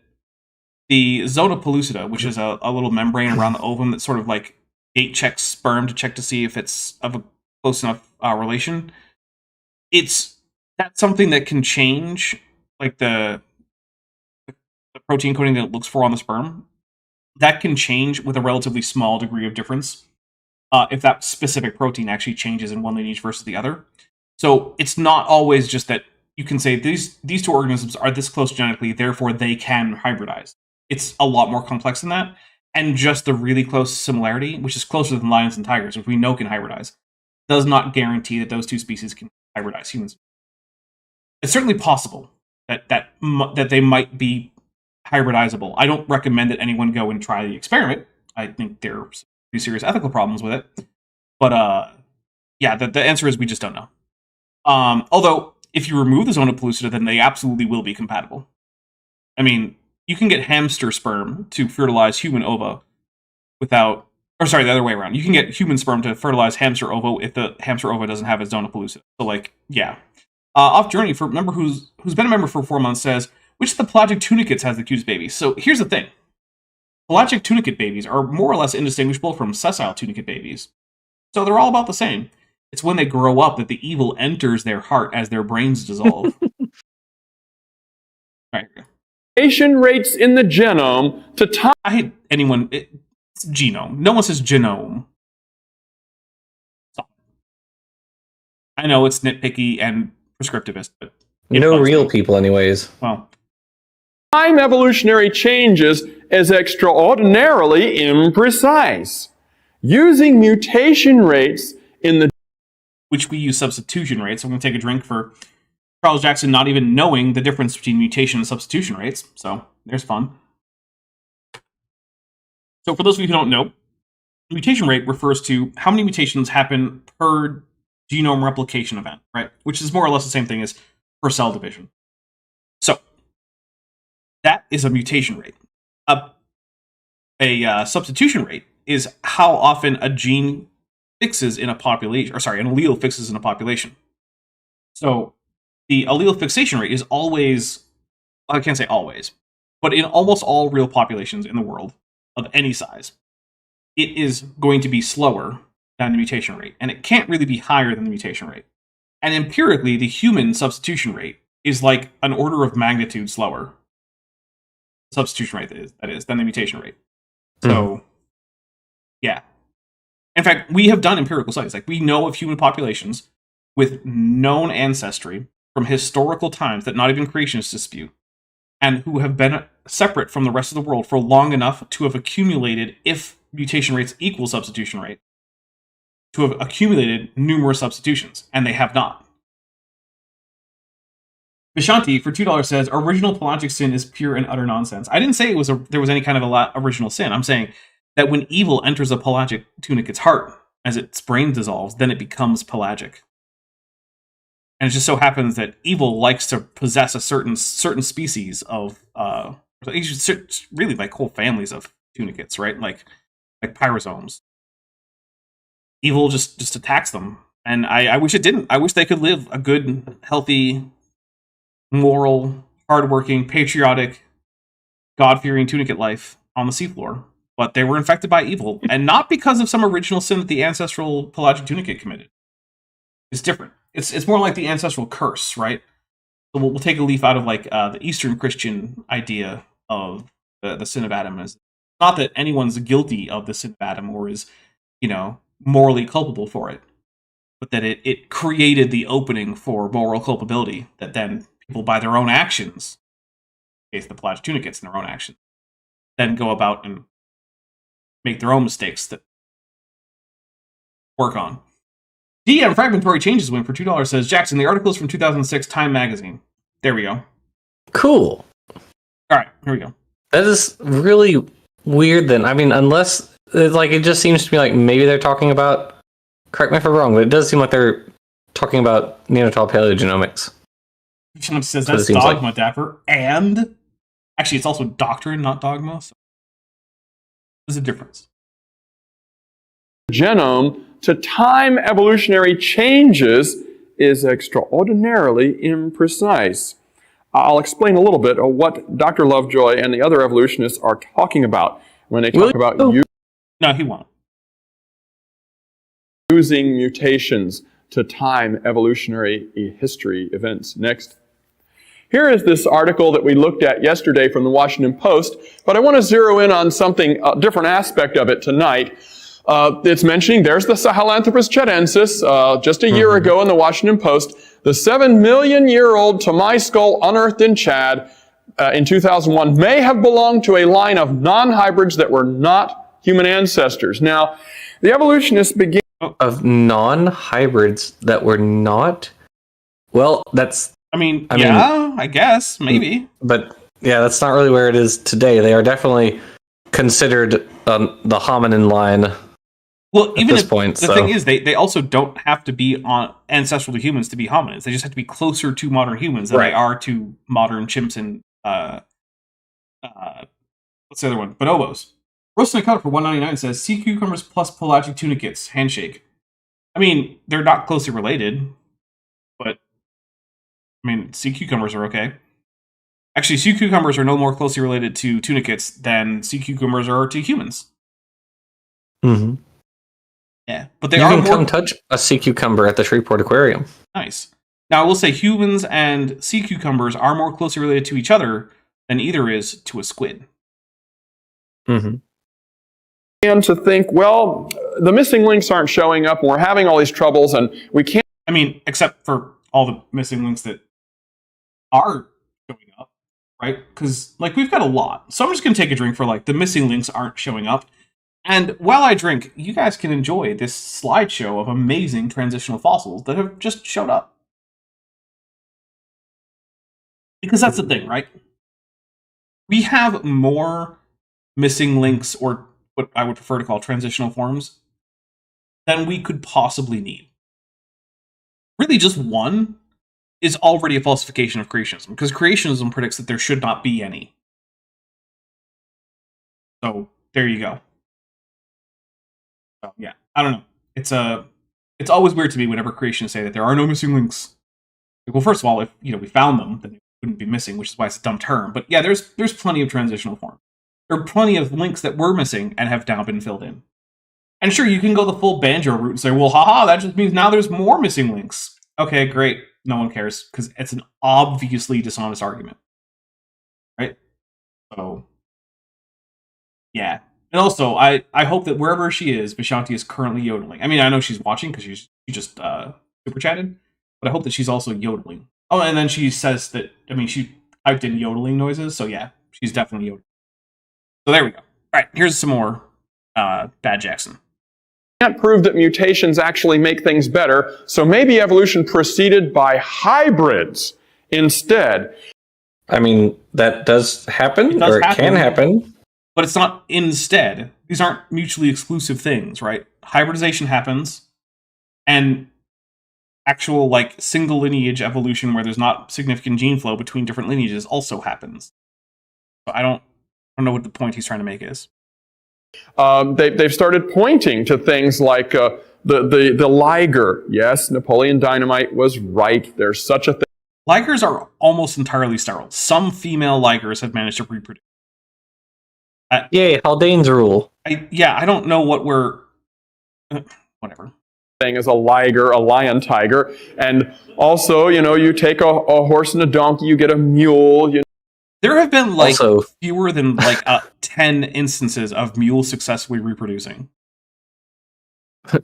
the zona pellucida, which is a little membrane around the ovum that sort of like gate checks sperm to check to see if it's of a close enough relation, that's something that can change, like the the protein coding that it looks for on the sperm, that can change with a relatively small degree of difference if that specific protein actually changes in one lineage versus the other. So it's not always just that you can say these two organisms are this close genetically, therefore they can hybridize. It's a lot more complex than that. And just the really close similarity, which is closer than lions and tigers, which we know can hybridize, does not guarantee that those two species can hybridize humans. It's certainly possible that they might be hybridizable. I don't recommend that anyone go and try the experiment. I think there are some pretty serious ethical problems with it. But yeah, the answer is we just don't know. Although, if you remove the zona pellucida, then they absolutely will be compatible. I mean, you can get hamster sperm to fertilize human ova without... Or sorry, the other way around. You can get human sperm to fertilize hamster ova if the hamster ova doesn't have a zona pellucida. So, like, yeah. Off Journey, for a member who's been a member for 4 months, says, which of the pelagic tunicates has the cutest babies? So, here's the thing. Pelagic tunicate babies are more or less indistinguishable from sessile tunicate babies. So, they're all about the same. It's when they grow up that the evil enters their heart as their brains dissolve. Right. Mutation rates in the genome to time. I hate anyone. It's genome. No one says genome. So, I know it's nitpicky and prescriptivist, but No real people, anyways. well, Time evolutionary changes is extraordinarily imprecise. Using mutation rates in the which we use substitution rates. I'm going to take a drink for Charles Jackson not even knowing the difference between mutation and substitution rates. So there's fun. So for those of you who don't know, mutation rate refers to how many mutations happen per genome replication event, right? Which is more or less the same thing as per cell division. So that is a mutation rate. A substitution rate is how often a gene fixes in a population, or sorry, an allele fixes in a population. So the allele fixation rate is always, I can't say always, but in almost all real populations in the world of any size, it is going to be slower than the mutation rate, and it can't really be higher than the mutation rate. And empirically, the human substitution rate is like an order of magnitude slower. Substitution rate, that is, than the mutation rate. So, yeah. In fact, we have done empirical studies. Like, we know of human populations with known ancestry from historical times that not even creationists dispute, and who have been separate from the rest of the world for long enough to have accumulated, if mutation rates equal substitution rate, to have accumulated numerous substitutions, and they have not. Vishanti, for $2, says, original pelagic sin is pure and utter nonsense. I didn't say there was any kind of original sin. I'm saying that when evil enters a pelagic tunicate's heart, as its brain dissolves, then it becomes pelagic. And it just so happens that evil likes to possess a certain species of, really like whole families of tunicates, right? Like pyrosomes. Evil just attacks them. And I wish it didn't. I wish they could live a good, healthy, moral, hardworking, patriotic, God-fearing tunicate life on the seafloor. But they were infected by evil, and not because of some original sin that the ancestral pelagic tunicate committed. It's different. It's more like the ancestral curse, right? So we'll take a leaf out of like the Eastern Christian idea of the sin of Adam. Is not that anyone's guilty of the sin of Adam or is, morally culpable for it, but that it created the opening for moral culpability that then people, by their own actions, in case the pelagic tunicates in their own actions, then go about and make their own mistakes that work on. DM Fragmentary Changes win for $2 says, Jackson, the article is from 2006 Time Magazine. There we go. Cool. Alright, here we go. That is really weird then. I mean, unless, it just seems to me like maybe they're talking about, correct me if I'm wrong, but it does seem like they're talking about Neanderthal paleogenomics. Someone says that's dogma, like. Dapper. And, actually, it's also doctrine, not dogma. So there's a difference. Genome to time evolutionary changes is extraordinarily imprecise. I'll explain a little bit of what Dr. Lovejoy and the other evolutionists are talking about when they talk about No, he won't. Using mutations to time evolutionary history events. Next. Here is this article that we looked at yesterday from the Washington Post, but I want to zero in on something, a different aspect of it tonight. It's mentioning there's the Sahelanthropus chadensis, just a year ago in the Washington Post. The 7-million-year-old Tamai skull unearthed in Chad in 2001 may have belonged to a line of non-hybrids that were not human ancestors. Now, the evolutionists begin... Of non-hybrids that were not... Well, that's... I mean, I guess, maybe. But, yeah, that's not really where it is today. They are definitely considered the hominin line. Well, even this if point, the thing is, they also don't have to be ancestral to humans to be hominids. They just have to be closer to modern humans than they are to modern chimps and what's the other one? Bonobos. Roasting a cutter for $1.99 says sea cucumbers plus pelagic tunicates. Handshake. I mean, they're not closely related, but I mean, sea cucumbers are okay. Actually, sea cucumbers are no more closely related to tunicates than sea cucumbers are to humans. Mm-hmm. Yeah, but they you are can come touch a sea cucumber at the Shreveport Aquarium. Nice. Now, I will say humans and sea cucumbers are more closely related to each other than either is to a squid. Mm-hmm. And to think, well, the missing links aren't showing up, and we're having all these troubles, and we can't... I mean, except for all the missing links that are showing up, right? Because, like, we've got a lot. So I'm just going to take a drink for, like, the missing links aren't showing up. And while I drink, you guys can enjoy this slideshow of amazing transitional fossils that have just showed up. Because that's the thing, right? We have more missing links, or what I would prefer to call transitional forms, than we could possibly need. Really, just one is already a falsification of creationism, because creationism predicts that there should not be any. So, there you go. So, yeah, I don't know. It's always weird to me whenever creationists say that there are no missing links. Well, first of all, if we found them, then they wouldn't be missing, which is why it's a dumb term. But yeah, there's plenty of transitional forms. There are plenty of links that were missing and have now been filled in. And sure, you can go the full banjo route and say, well, haha, that just means now there's more missing links. Okay, great. No one cares, because it's an obviously dishonest argument. Right? So, yeah. And also, I hope that wherever she is, Vishanti is currently yodeling. I mean, I know she's watching because she just super chatted, but I hope that she's also yodeling. Oh, and then she says that, I mean, she typed in yodeling noises, so yeah, she's definitely yodeling. So there we go. All right, here's some more Bad Jackson. Can't prove that mutations actually make things better, so maybe evolution proceeded by hybrids instead. I mean, that does happen, It can happen. But it's not instead. These aren't mutually exclusive things, right? Hybridization happens, and actual, like, single lineage evolution where there's not significant gene flow between different lineages also happens. So I don't know what the point he's trying to make is. They've started pointing to things like the liger. Yes, Napoleon Dynamite was right. There's such a thing. Ligers are almost entirely sterile. Some female ligers have managed to reproduce. Yay, Haldane's rule. I don't know what we're... whatever. Thing as a liger, a lion tiger. And also, you take a horse and a donkey, you get a mule. There have been, like, fewer than, like, 10 instances of mules successfully reproducing.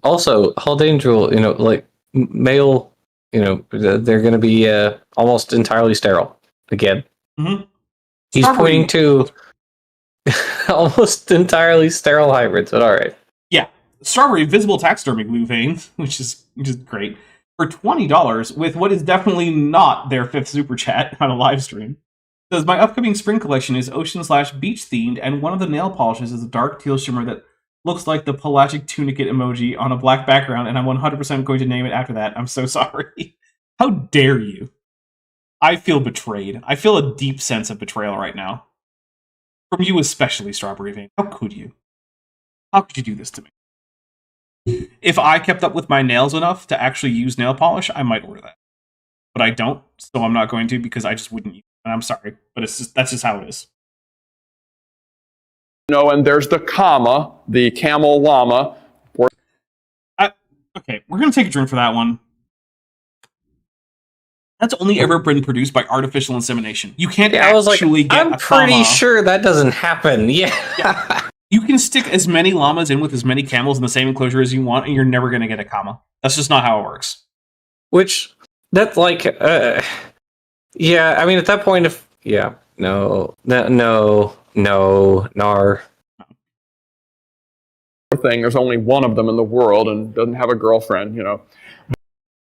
Also, Haldane's rule, like, male, they're going to be almost entirely sterile. Again. Mm-hmm. He's pointing to almost entirely sterile hybrids, but alright. Yeah. Strawberry visible taxidermy blue vein, which is great, for $20 with what is definitely not their 5th super chat on a live stream. Says, my upcoming spring collection is ocean/beach themed, and one of the nail polishes is a dark teal shimmer that looks like the pelagic tunicate emoji on a black background, and I'm 100% going to name it after that. I'm so sorry. How dare you? I feel betrayed. I feel a deep sense of betrayal right now. From you especially, Strawberry Vein. How could you? How could you do this to me? If I kept up with my nails enough to actually use nail polish, I might order that. But I don't, so I'm not going to because I just wouldn't use it. And I'm sorry, but that's just how it is. And there's the comma, the camel llama. Okay, we're going to take a drink for that one. That's only ever been produced by artificial insemination. You can't Yeah, I was like, actually get I'm a pretty comma. sure that doesn't happen. Yeah. You can stick as many llamas in with as many camels in the same enclosure as you want, and you're never going to get a comma. That's just not how it works. Which, that's like, yeah, I mean, at that point, if, yeah, no, nar. Thing. There's only one of them in the world and doesn't have a girlfriend,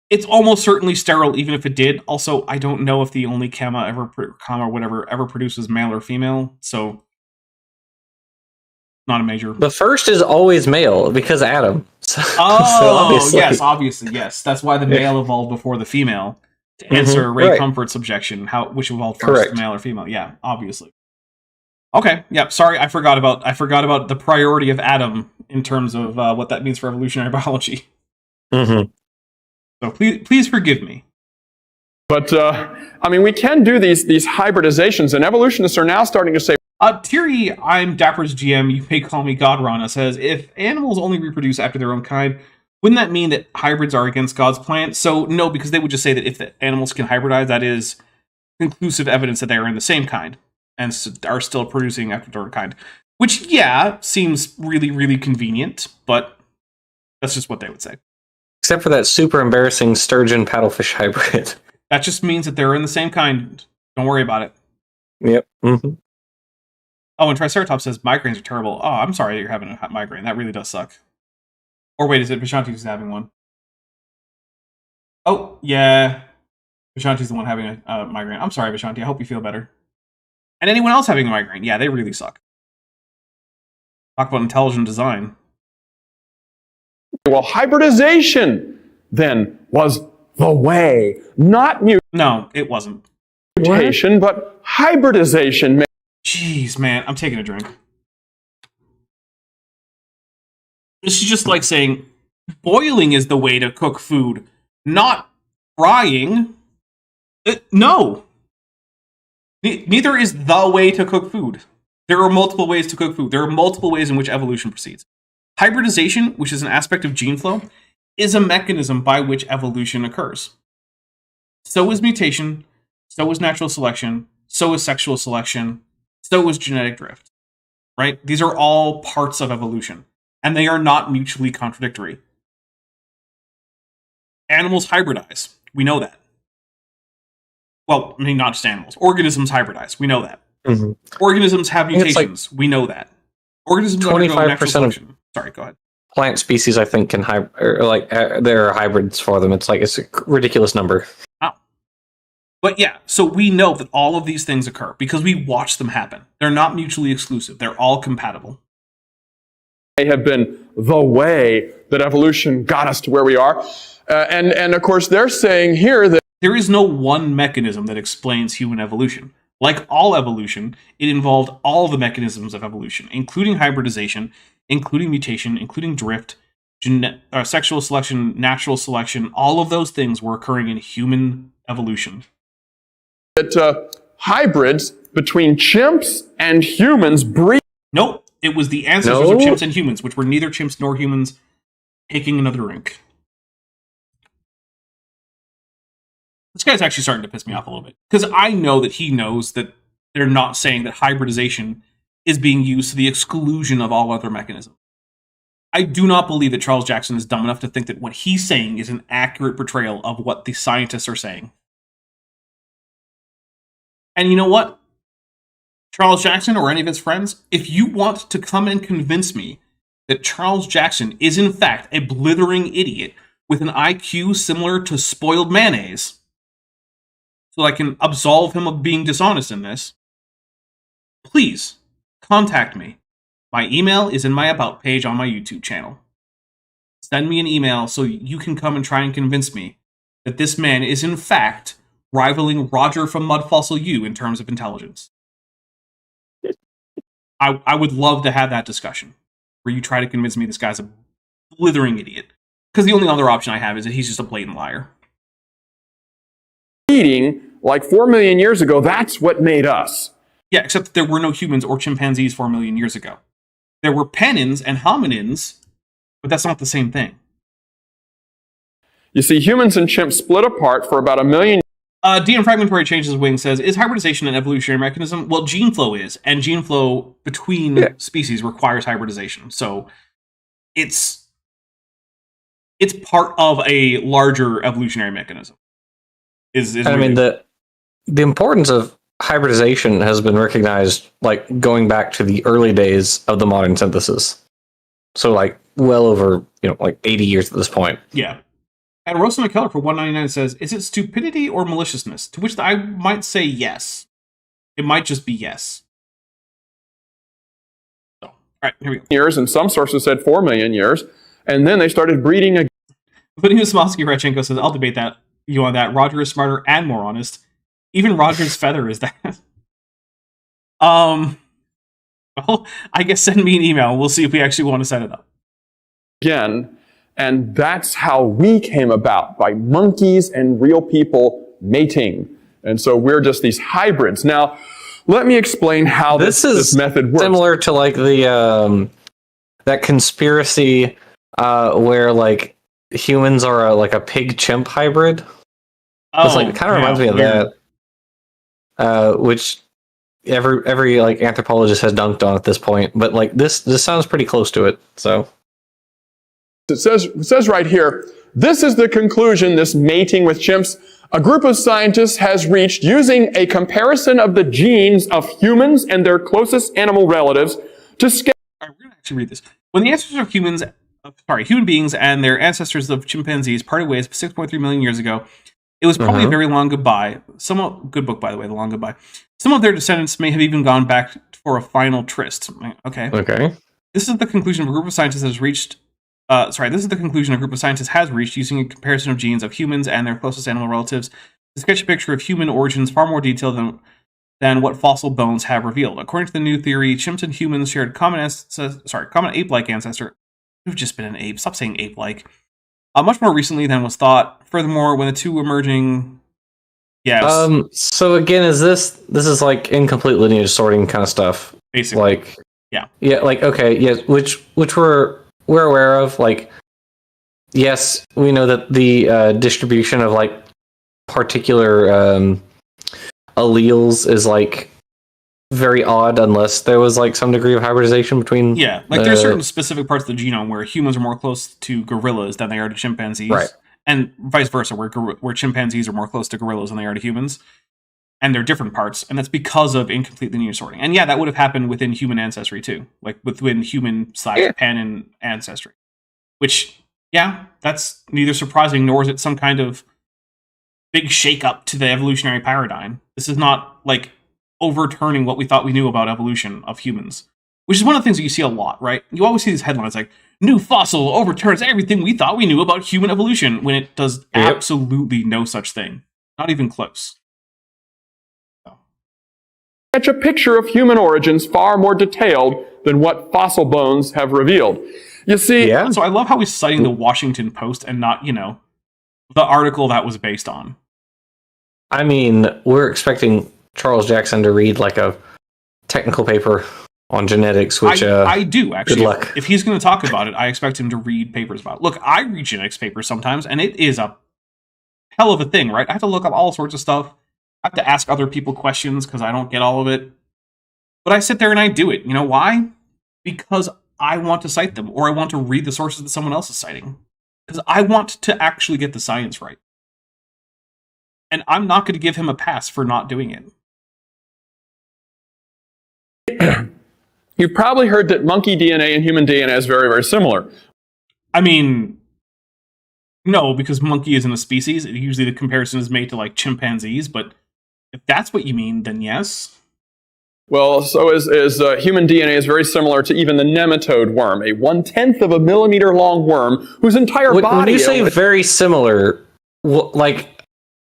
It's almost certainly sterile, even if it did. Also, I don't know if the only comma ever produces male or female, so not a major. The first is always male because Adam. So, obviously. Yes, obviously, yes. That's why the male evolved before the female to answer Ray right. Comfort's objection. Which evolved first, Correct. male or female? Yeah, obviously. Okay, yeah. Sorry, I forgot about the priority of Adam in terms of what that means for evolutionary biology. Mm-hmm. So please forgive me. But, we can do these hybridizations, and evolutionists are now starting to say, Thierry, I'm Dapper's GM, you may call me Godrana, says, if animals only reproduce after their own kind, wouldn't that mean that hybrids are against God's plan? So, no, because they would just say that if the animals can hybridize, that is conclusive evidence that they are in the same kind, and are still producing after their own kind. Which, yeah, seems really, really convenient, but that's just what they would say. Except for that super embarrassing sturgeon paddlefish hybrid. That just means that they're in the same kind. Don't worry about it. Yep. Mm-hmm. Oh, and Triceratops says migraines are terrible. Oh, I'm sorry that you're having a migraine. That really does suck. Or wait, is it Vishanti who's having one? Oh, yeah. Vishanti's the one having a migraine. I'm sorry, Vishanti. I hope you feel better. And anyone else having a migraine? Yeah, they really suck. Talk about intelligent design. well, hybridization then was the way, not No, it wasn't. mutation, but hybridization. Jeez, man, I'm taking a drink. This is just like saying boiling is the way to cook food, not frying. No. Neither is the way to cook food. There are multiple ways to cook food. There are multiple ways in which evolution proceeds. Hybridization, which is an aspect of gene flow, is a mechanism by which evolution occurs. So is mutation, so is natural selection, so is sexual selection, so is genetic drift. Right? These are all parts of evolution, and they are not mutually contradictory. Animals hybridize. We know that. Well, I mean, not just animals. Organisms hybridize. We know that. Mm-hmm. Organisms have mutations. We know that. Organisms undergo natural selection. Sorry, go ahead. Plant species, I think, can there are hybrids for them. It's a ridiculous number. Oh. But yeah, so we know that all of these things occur because we watch them happen. They're not mutually exclusive. They're all compatible. They have been the way that evolution got us to where we are. And of course, they're saying here that there is no one mechanism that explains human evolution. Like all evolution, it involved all the mechanisms of evolution, including hybridization, including mutation, including drift, sexual selection, natural selection. All of those things were occurring in human evolution. that hybrids between chimps and humans breed. Nope, it was the ancestors of chimps and humans, which were neither chimps nor humans. Taking another drink. This guy's actually starting to piss me off a little bit. Because I know that he knows that they're not saying that hybridization is being used to the exclusion of all other mechanisms. I do not believe that Charles Jackson is dumb enough to think that what he's saying is an accurate portrayal of what the scientists are saying. And you know what? Charles Jackson or any of his friends, if you want to come and convince me that Charles Jackson is in fact a blithering idiot with an IQ similar to spoiled mayonnaise, so I can absolve him of being dishonest in this, please contact me. My email is in my About page on my YouTube channel. Send me an email so you can come and try and convince me that this man is in fact rivaling Roger from Mud Fossil U in terms of intelligence. I would love to have that discussion where you try to convince me this guy's a blithering idiot. Because the only other option I have is that he's just a blatant liar. Breeding like 4 million years ago, that's what made us. Yeah, except that there were no humans or chimpanzees 4 million years ago. There were penins and hominins, but that's not the same thing. You see, humans and chimps split apart for about 1 million. DM Fragmentary Changes Wing says, is hybridization an evolutionary mechanism? Well, gene flow is, and gene flow between species requires hybridization. So it's part of a larger evolutionary mechanism. I mean, the importance of hybridization has been recognized, like, going back to the early days of the modern synthesis. So, like, well over, like 80 years at this point. Yeah. And Rosa McKellar for 199 says, is it stupidity or maliciousness? To which I might say yes. It might just be yes. So, all right, here we go. Years, and some sources said 4 million years. And then they started breeding again. Vanina Smolsky Radchenko says, I'll debate that. You on that. Roger is smarter and more honest. Even Roger's feather is that. Well, I guess send me an email. We'll see if we actually want to set it up. Again, and that's how we came about, by monkeys and real people mating. And so we're just these hybrids. Now, let me explain how this method works. Similar to like the that conspiracy where like humans are like a pig chimp hybrid. It kind of reminds me of that. Which every like anthropologist has dunked on at this point, but like this sounds pretty close to it. So it says right here, this is the conclusion, this mating with chimps, a group of scientists has reached using a comparison of the genes of humans and their closest animal relatives to scale. All right, we're going to actually read this. When the ancestors of human beings and their ancestors of chimpanzees parted ways 6.3 million years ago, it was probably a very long goodbye. Somewhat good book, by the way, The Long Goodbye. Some of their descendants may have even gone back for a final tryst. Okay. This is the conclusion a group of scientists has reached. This is the conclusion a group of scientists has reached using a comparison of genes of humans and their closest animal relatives to sketch a picture of human origins far more detailed than what fossil bones have revealed. According to the new theory, chimps and humans shared common ape-like ancestor. We've just been an ape. Stop saying ape-like. Much more recently than was thought. Furthermore, when the two emerging... Yes. So again, is this is like incomplete lineage sorting kind of stuff? Basically. Like, yeah. Yeah, like, okay, yes, which we're aware of. Like, yes, we know that the distribution of like particular alleles is like very odd, unless there was like some degree of hybridization between. Yeah, like there's certain specific parts of the genome where humans are more close to gorillas than they are to chimpanzees, right? And vice versa, where chimpanzees are more close to gorillas than they are to humans, and they're different parts, and that's because of incomplete lineage sorting. And yeah, that would have happened within human ancestry too, like within human/Panin ancestry. Which, yeah, that's neither surprising nor is it some kind of big shakeup to the evolutionary paradigm. This is not like overturning what we thought we knew about evolution of humans, which is one of the things that you see a lot, right? You always see these headlines like, new fossil overturns everything we thought we knew about human evolution, when it does absolutely no such thing. Not even close. Sketch a picture of human origins far more detailed than what fossil bones have revealed. You see... Yeah. So I love how he's citing the Washington Post and not, the article that was based on. I mean, we're expecting Charles Jackson to read like a technical paper on genetics, which I do actually. Good luck. If he's going to talk about it, I expect him to read papers about it. Look, I read genetics papers sometimes, and it is a hell of a thing, right? I have to look up all sorts of stuff. I have to ask other people questions because I don't get all of it. But I sit there and I do it. You know why? Because I want to cite them, or I want to read the sources that someone else is citing. Because I want to actually get the science right. And I'm not going to give him a pass for not doing it. You've probably heard that monkey DNA and human DNA is very, very similar. I mean, no, because monkey isn't a species. Usually the comparison is made to like chimpanzees, but if that's what you mean, then yes. Well, so is human DNA is very similar to even the nematode worm, a 1/10 of a millimeter long worm whose entire body... When you say very similar, like,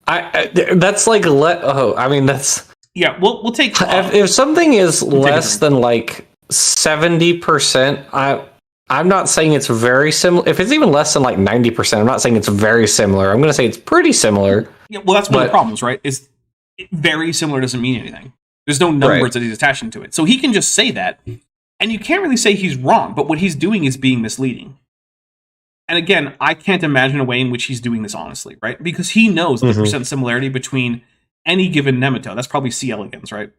that's like... that's... Yeah, we'll take... If something is less than like 70%, I'm not saying it's very similar. If it's even less than like 90%, I'm not saying it's very similar. I'm going to say it's pretty similar. Yeah, well, that's one of the problems, right? Is very similar doesn't mean anything. There's no numbers that he's attaching to it. So he can just say that, and you can't really say he's wrong, but what he's doing is being misleading. And again, I can't imagine a way in which he's doing this honestly, right? Because he knows the percent similarity between any given nematode. That's probably C. elegans, right?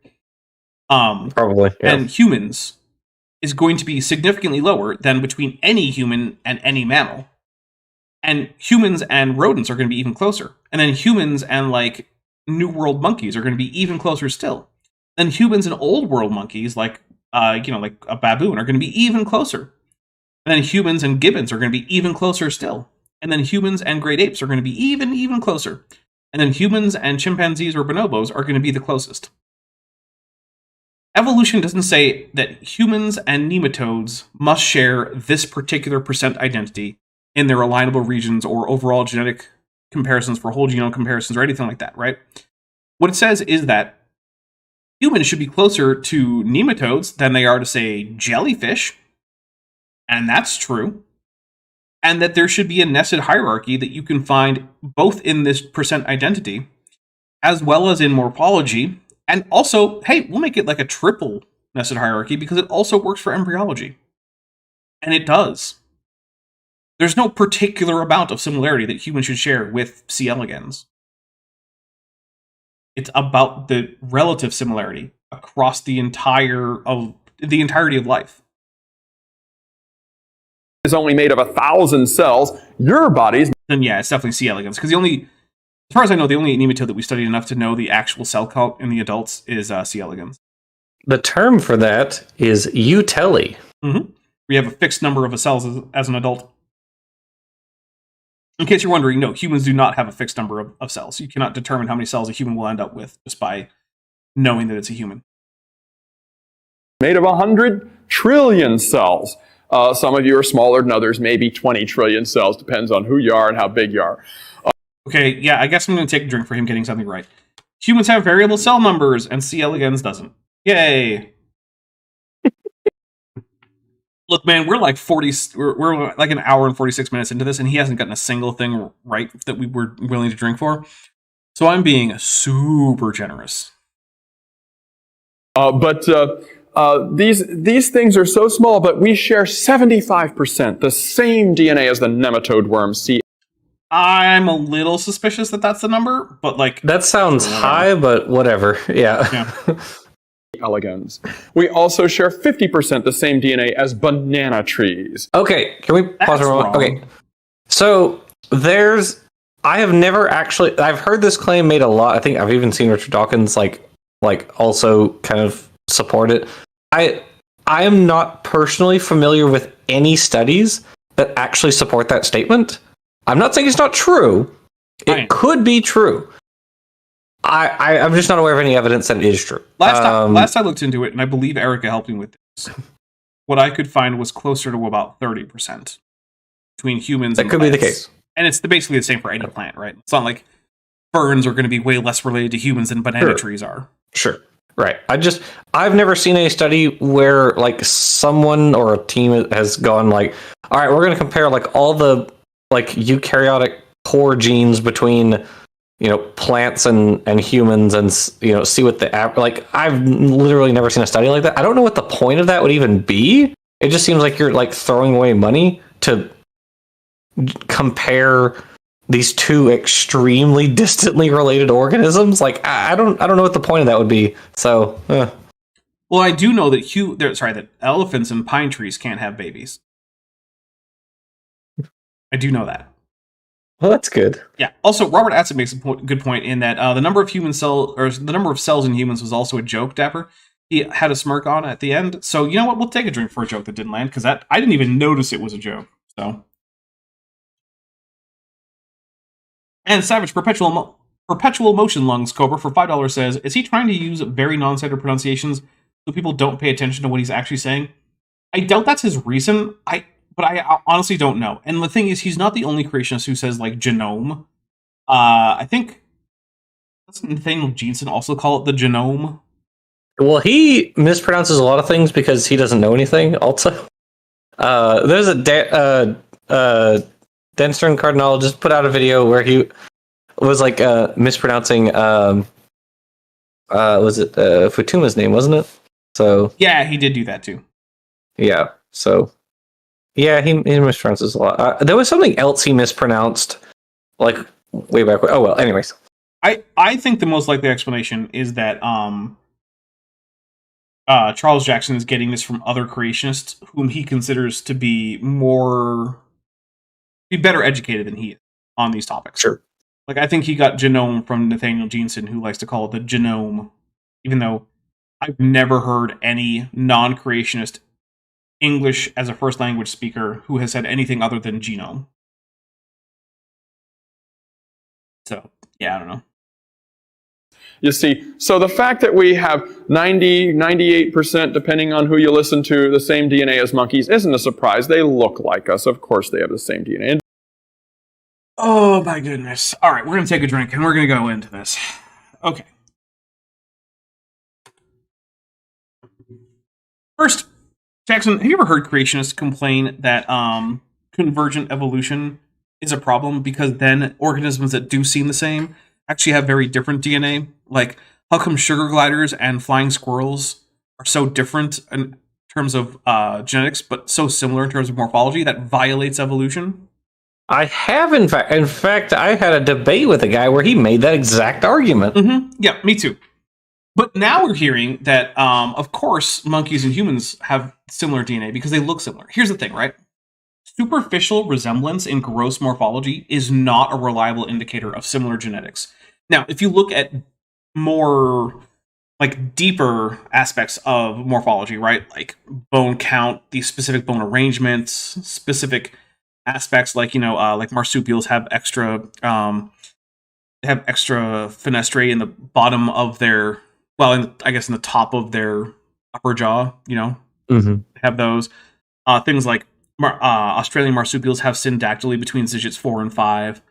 Probably. Yeah. And humans is going to be significantly lower than between any human and any mammal. And humans and rodents are going to be even closer. And then humans and like New World monkeys are going to be even closer still. Then humans and Old World monkeys, like like a baboon, are going to be even closer. And then humans and gibbons are going to be even closer still. And then humans and great apes are going to be even closer. And then humans and chimpanzees or bonobos are going to be the closest. Evolution doesn't say that humans and nematodes must share this particular percent identity in their alignable regions or overall genetic comparisons for whole genome comparisons or anything like that, right? What it says is that humans should be closer to nematodes than they are to, say, jellyfish, and that's true. And that there should be a nested hierarchy that you can find both in this percent identity as well as in morphology. And also, hey, we'll make it like a triple nested hierarchy because it also works for embryology. And it does. There's no particular amount of similarity that humans should share with C. elegans. It's about the relative similarity across the entirety of life. Is only made of 1,000 cells. Your body's... Then yeah, it's definitely C. elegans. Because as far as I know, the only nematode that we studied enough to know the actual cell count in the adults is C. elegans. The term for that is eutelly. Mm-hmm. We have a fixed number of cells as an adult. In case you're wondering, no, humans do not have a fixed number of cells. You cannot determine how many cells a human will end up with just by knowing that it's a human. Made of 100 trillion cells. Some of you are smaller than others, maybe 20 trillion cells. Depends on who you are and how big you are. Okay, yeah, I guess I'm going to take a drink for him getting something right. Humans have variable cell numbers, and C. elegans doesn't. Yay! Look, man, we're like we're like an hour and 46 minutes into this, and he hasn't gotten a single thing right that we were willing to drink for. So I'm being super generous. But these things are so small, but we share 75%, the same DNA as the nematode worm C. I'm a little suspicious that that's the number, but like... That sounds high, but whatever. Yeah. elegans. We also share 50% the same DNA as banana trees. Okay, can we pause for a moment? Okay. So I've heard this claim made a lot. I think I've even seen Richard Dawkins like also kind of support it. I am not personally familiar with any studies that actually support that statement. I'm not saying it's not true. It could be true. I'm just not aware of any evidence that it is true. Last I looked into it, and I believe Erica helped me with this, what I could find was closer to about 30% between humans and plants. That could be the case. And it's basically the same for any plant, right? It's not like ferns are going to be way less related to humans than banana trees are. Sure. Right. I've never seen a study where like someone or a team has gone like, all right, we're going to compare like all the like eukaryotic core genes between, plants and humans and, see what the I've literally never seen a study like that. I don't know what the point of that would even be. It just seems like you're like throwing away money to compare these two extremely distantly related organisms. Like I don't know what the point of that would be. So, Well, I do know that that elephants and pine trees can't have babies. I do know that. Well, that's good. Yeah. Also, Robert Atson makes a good point in that the number of cells in humans was also a joke. Dapper, he had a smirk on at the end. So you know what? We'll take a drink for a joke that didn't land because I didn't even notice it was a joke. So. And Savage Perpetual Motion Lungs Cobra for $5 says, is he trying to use very non-standard pronunciations so people don't pay attention to what he's actually saying? I doubt that's his reason. But I honestly don't know. And the thing is, he's not the only creationist who says like genome. I think doesn't Nathaniel Jeanson also call it the genome? Well, he mispronounces a lot of things because he doesn't know anything. Also, there's a Denstern Cardinal just put out a video where he was like mispronouncing was it Futuma's name, wasn't it? So yeah, he did do that too. Yeah, so Yeah, he mispronounces a lot. There was something else he mispronounced, like way back. Oh well. Anyways, I think the most likely explanation is that Charles Jackson is getting this from other creationists whom he considers to be better educated than he is on these topics. sure. Like, I think he got genome from Nathaniel Jeanson, who likes to call it the genome, even though I've never heard any non-creationist English as a first language speaker who has said anything other than genome. So, yeah, I don't know. You see, so the fact that we have 90, 98%, depending on who you listen to, the same DNA as monkeys isn't a surprise. They look like us. Of course they have the same DNA. Oh my goodness. All right, we're going to take a drink and we're going to go into this. Okay. First, Jackson, have you ever heard creationists complain that convergent evolution is a problem because then organisms that do seem the same actually have very different DNA? Like, how come sugar gliders and flying squirrels are so different in terms of genetics, but so similar in terms of morphology that violates evolution? I have, in fact, I had a debate with a guy where he made that exact argument. Mm-hmm. Yeah, me too. But now we're hearing that, of course, monkeys and humans have similar DNA because they look similar. Here's the thing, right? Superficial resemblance in gross morphology is not a reliable indicator of similar genetics. Now, if you look at more, like, deeper aspects of morphology, right? Like bone count, the specific bone arrangements, specific aspects like, like marsupials have extra fenestrae in the bottom of their, I guess in the top of their upper jaw, have those. Things like Australian marsupials have syndactyly between digits 4 and 5.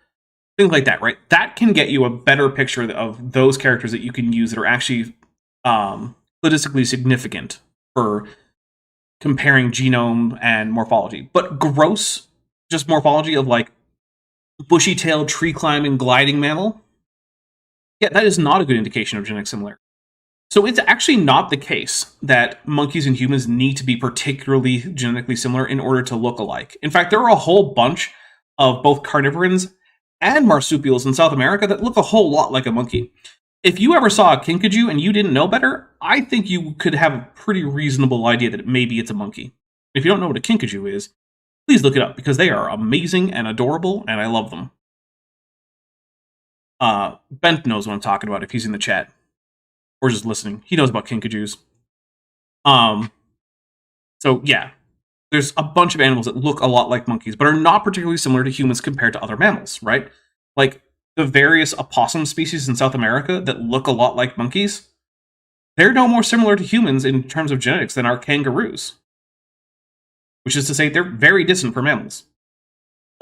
Things like that, right? That can get you a better picture of those characters that you can use that are actually statistically significant for comparing genome and morphology. But gross, just morphology of like bushy-tailed, tree-climbing, gliding mammal, yeah, that is not a good indication of genetic similarity. So it's actually not the case that monkeys and humans need to be particularly genetically similar in order to look alike. In fact, there are a whole bunch of both carnivorans and marsupials in South America that look a whole lot like a monkey. If you ever saw a kinkajou and you didn't know better, I think you could have a pretty reasonable idea that maybe it's a monkey. If you don't know what a kinkajou is, please look it up, because they are amazing and adorable, and I love them. Bent knows what I'm talking about if he's in the chat. Or just listening. He knows about kinkajous. So, yeah. There's a bunch of animals that look a lot like monkeys, but are not particularly similar to humans compared to other mammals, right? Like, the various opossum species in South America that look a lot like monkeys, they're no more similar to humans in terms of genetics than are kangaroos. Which is to say, they're very distant from mammals.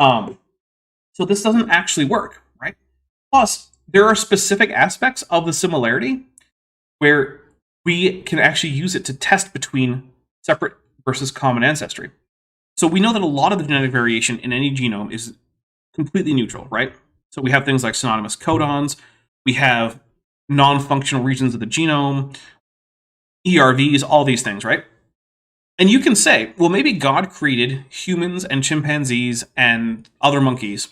So this doesn't actually work, right? Plus, there are specific aspects of the similarity where we can actually use it to test between separate versus common ancestry. So we know that a lot of the genetic variation in any genome is completely neutral, right? So we have things like synonymous codons, we have non-functional regions of the genome, ERVs, all these things, right? And you can say, well, maybe God created humans and chimpanzees and other monkeys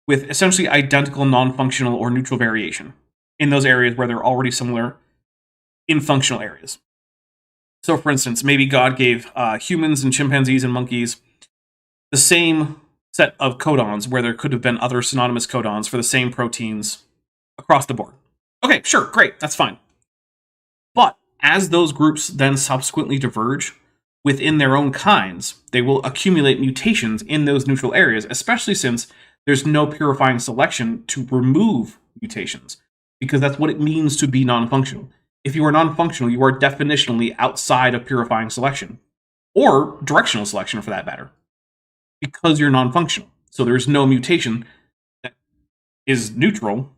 with essentially identical non-functional or neutral variation in those areas where they're already similar in functional areas. So, for instance, maybe God gave humans and chimpanzees and monkeys the same set of codons where there could have been other synonymous codons for the same proteins across the board. Okay, sure, great, that's fine. But as those groups then subsequently diverge within their own kinds, they will accumulate mutations in those neutral areas, especially since there's no purifying selection to remove mutations, because that's what it means to be non-functional. If you are non-functional, you are definitionally outside of purifying selection, or directional selection for that matter, because you're non-functional. So there's no mutation that is neutral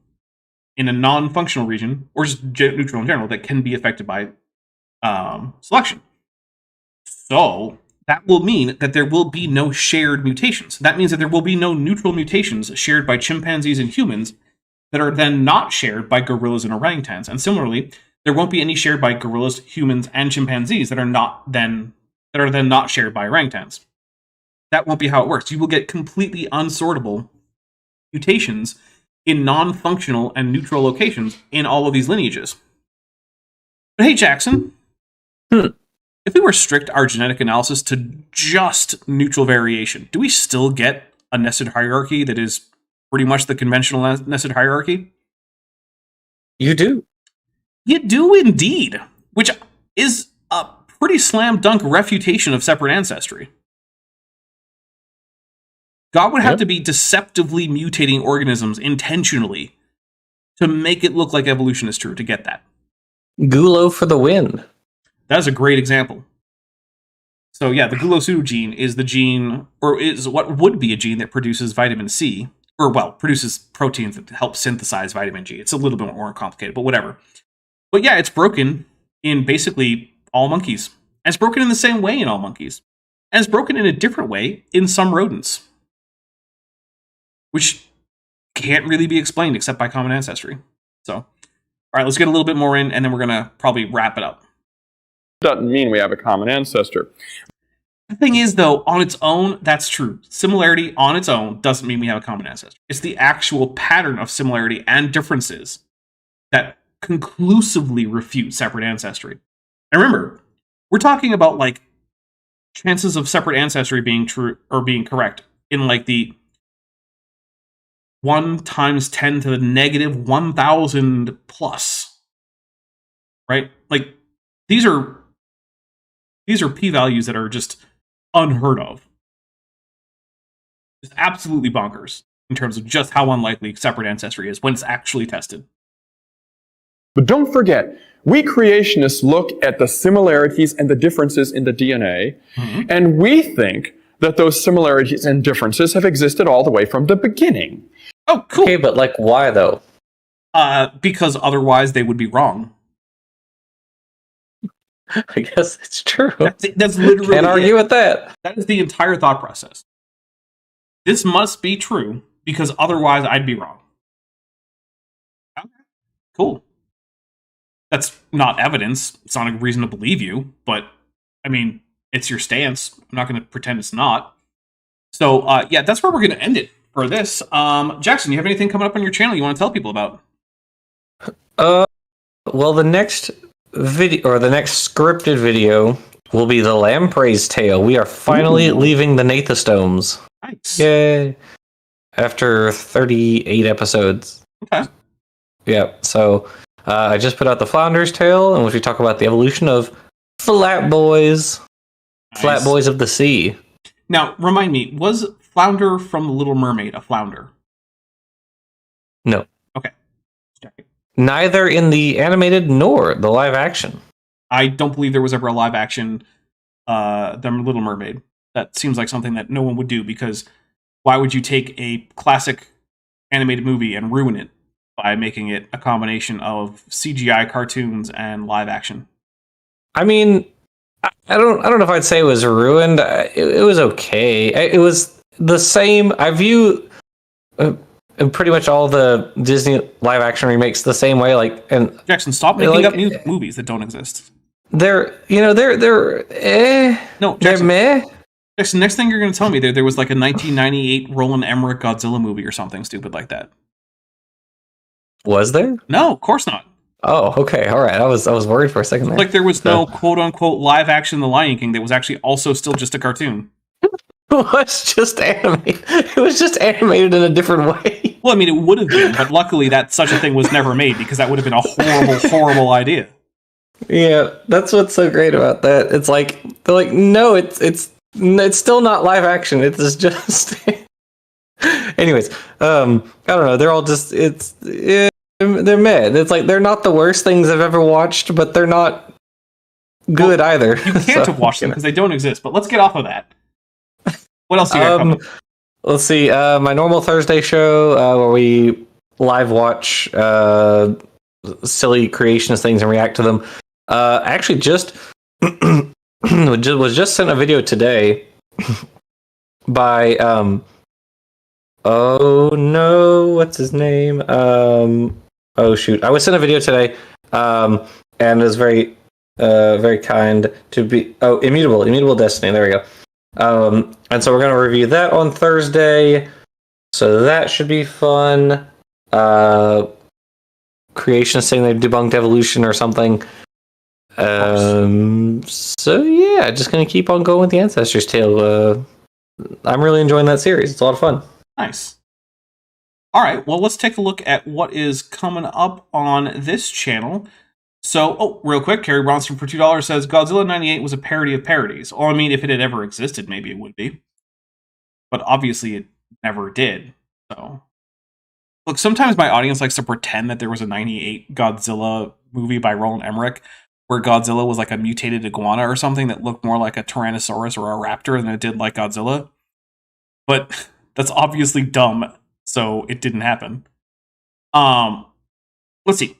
in a non-functional region, or just neutral in general, that can be affected by selection. So that will mean that there will be no shared mutations. That means that there will be no neutral mutations shared by chimpanzees and humans that are then not shared by gorillas and orangutans. And similarly, there won't be any shared by gorillas, humans, and chimpanzees that are then not shared by orangutans. that won't be how it works. You will get completely unsortable mutations in non-functional and neutral locations in all of these lineages. But hey, Jackson, if we restrict our genetic analysis to just neutral variation, do we still get a nested hierarchy that is pretty much the conventional nested hierarchy? You do. You do indeed, which is a pretty slam dunk refutation of separate ancestry. God would have to be deceptively mutating organisms intentionally to make it look like evolution is true to get that. Gulo for the win. That is a great example. So yeah, the Gulo pseudogene is the gene, or is what would be a gene that produces vitamin C, or well, produces proteins that help synthesize vitamin G. It's a little bit more complicated, but whatever. But yeah, it's broken in basically all monkeys. And it's broken in the same way in all monkeys. And it's broken in a different way in some rodents. Which can't really be explained except by common ancestry. So, all right, let's get a little bit more in, and then we're going to probably wrap it up. Doesn't mean we have a common ancestor. The thing is, though, on its own, that's true. Similarity on its own doesn't mean we have a common ancestor. It's the actual pattern of similarity and differences that conclusively refute separate ancestry. And remember, we're talking about, like, chances of separate ancestry being true or being correct in, like, the 1 times 10 to the negative 1,000 plus. Right? Like, these are p-values that are just unheard of. Just absolutely bonkers in terms of just how unlikely separate ancestry is when it's actually tested. But don't forget, we creationists look at the similarities and the differences in the DNA, and we think that those similarities and differences have existed all the way from the beginning. Oh, cool. Okay, but like, why though? Because otherwise they would be wrong. I guess it's true. That's literally Can't argue with that. That is the entire thought process. This must be true because otherwise I'd be wrong. Okay, cool. That's not evidence. It's not a reason to believe you, but I mean, it's your stance. I'm not going to pretend it's not. So, yeah, that's where we're going to end it for this. Jackson, you have anything coming up on your channel you want to tell people about? Well, the next video, or the next scripted video, will be the Lamprey's Tale. We are finally leaving the Nathostomes. Nice. Yay. After 38 episodes. Okay. Yeah, so I just put out the Flounder's Tale, in which we talk about the evolution of flat boys. Nice. Flat boys of the sea. Now, remind me, was Flounder from The Little Mermaid a flounder? No. Okay. Check it. Neither in the animated nor the live action. I don't believe there was ever a live action The Little Mermaid. That seems like something that no one would do, because why would you take a classic animated movie and ruin it by making it a combination of CGI cartoons and live action? I mean, I don't know if I'd say it was ruined. It was okay. It was the same. I view pretty much all the Disney live action remakes the same way. Like, and Jackson, stop making up new movies that don't exist. They're No, Jackson, they're meh. Jackson, next thing you're going to tell me there was like a 1998 Roland Emmerich Godzilla movie or something stupid like that. Was there? No, of course not. Oh, okay, all right. I was worried for a second there. Like there was no quote unquote live action The Lion King that was actually also still just a cartoon. It was just animated. It was just animated in a different way. Well, I mean, it would have been, but luckily that such a thing was never made, because that would have been a horrible, horrible idea. Yeah, that's what's so great about that. It's like they're like, no, it's still not live action. It's just. Anyways, I don't know. They're all just they're meh. It's like they're not the worst things I've ever watched, but they're not good either. You can't have watched them because they don't exist. But let's get off of that. What else do you got coming? Let's see. My normal Thursday show where we live watch silly creationist things and react to them. Actually, just was just sent a video today by oh no, what's his name? Oh shoot, I was sent a video today, and it was very kind to be. Oh, Immutable Destiny. There we go. And so we're going to review that on Thursday. So that should be fun. Creation saying they debunked evolution or something. So yeah, just going to keep on going with the Ancestors Tale. I'm really enjoying that series. It's a lot of fun. Nice. All right, well, let's take a look at what is coming up on this channel. So, real quick, Carrie Bronson for $2 says, Godzilla 98 was a parody of parodies. Well, I mean, if it had ever existed, maybe it would be. But obviously it never did. So, look, sometimes my audience likes to pretend that there was a 98 Godzilla movie by Roland Emmerich, where Godzilla was like a mutated iguana or something that looked more like a Tyrannosaurus or a raptor than it did like Godzilla. But that's obviously dumb, so it didn't happen. Let's see.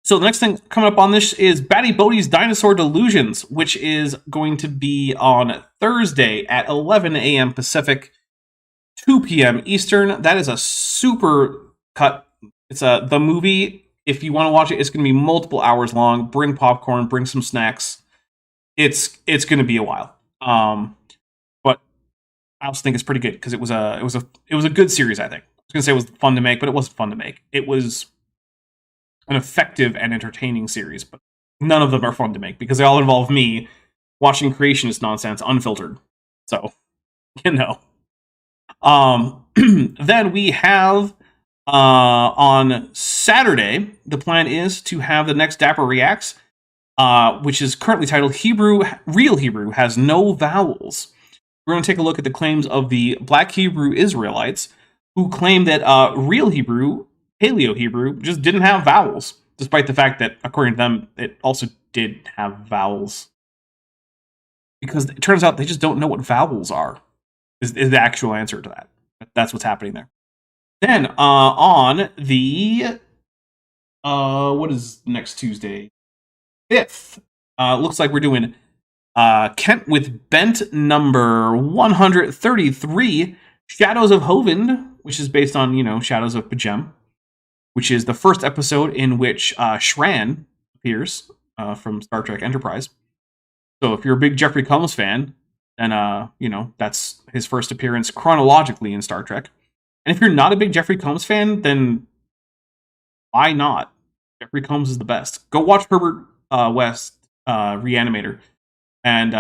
So the next thing coming up on this is Batty Bodie's Dinosaur Delusions, which is going to be on Thursday at 11 a.m. Pacific, 2 p.m. Eastern. That is a super cut. It's the movie. If you want to watch it, it's going to be multiple hours long. Bring popcorn, bring some snacks. It's going to be a while. But I also think it's pretty good because it was a good series. I think I was going to say it was fun to make, but it wasn't fun to make. It was an effective and entertaining series, but none of them are fun to make because they all involve me watching creationist nonsense unfiltered. So, you know. Then we have on Saturday, the plan is to have the next Dapper Reacts, which is currently titled Real Hebrew Has No Vowels. We're going to take a look at the claims of the Black Hebrew Israelites, who claim that real Hebrew, Paleo Hebrew, just didn't have vowels, despite the fact that, according to them, it also did have vowels. Because it turns out they just don't know what vowels are, is the actual answer to that. That's what's happening there. Then, on the, what is next Tuesday? 5th. Looks like we're doing Kent with Bent number 133, Shadows of Hovend, which is based on, Shadows of Pajem, which is the first episode in which Shran appears from Star Trek Enterprise. So if you're a big Jeffrey Combs fan, then, that's his first appearance chronologically in Star Trek. And if you're not a big Jeffrey Combs fan, then why not? Jeffrey Combs is the best. Go watch Herbert West Reanimator. And,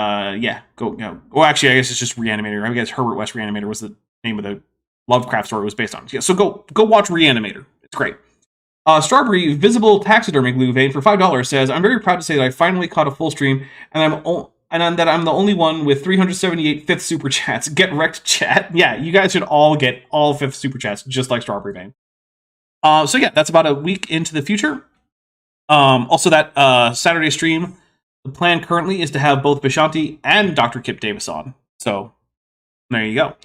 go, well, actually, I guess it's just Reanimator. I guess Herbert West Reanimator was the name of the Lovecraft story it was based on. Yeah, so go watch Reanimator. It's great. Strawberry Visible Taxidermy Glue Vein for $5 says, I'm very proud to say that I finally caught a full stream, and that I'm the only one with 378 fifth super chats. Get wrecked, chat. Yeah, you guys should all get all fifth super chats, just like Strawberry Vein. So yeah, that's about a week into the future. Also, that Saturday stream, the plan currently is to have both Vishanti and Dr. Kip Davis on. So there you go.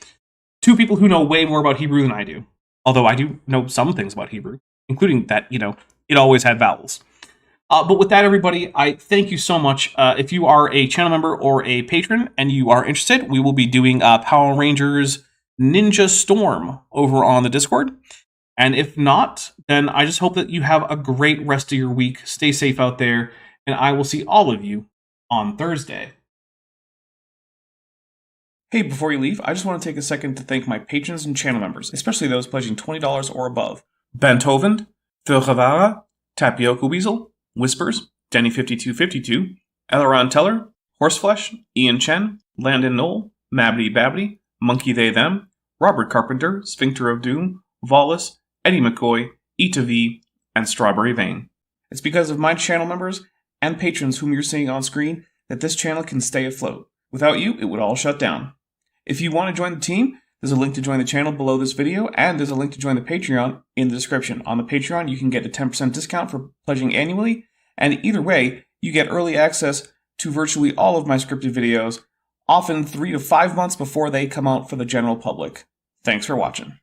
Two people who know way more about Hebrew than I do. Although I do know some things about Hebrew, including that, it always had vowels. But with that, everybody, I thank you so much. If you are a channel member or a patron and you are interested, we will be doing Power Rangers Ninja Storm over on the Discord. And if not, then I just hope that you have a great rest of your week. Stay safe out there, and I will see all of you on Thursday. Hey, before you leave, I just want to take a second to thank my patrons and channel members, especially those pledging $20 or above. Ben Tovend, Phil Javara, Tapioca Weasel, Whispers, Denny5252, Eleron Teller, Horseflesh, Ian Chen, Landon Knoll, Mabby Babbity, Monkey They Them, Robert Carpenter, Sphincter of Doom, Vollus, Eddie McCoy, Ita V, and Strawberry Vein. It's because of my channel members and patrons whom you're seeing on screen that this channel can stay afloat. Without you, it would all shut down. If you want to join the team, there's a link to join the channel below this video, and there's a link to join the Patreon in the description. On the Patreon, you can get a 10% discount for pledging annually, and either way, you get early access to virtually all of my scripted videos, often 3 to 5 months before they come out for the general public. Thanks for watching.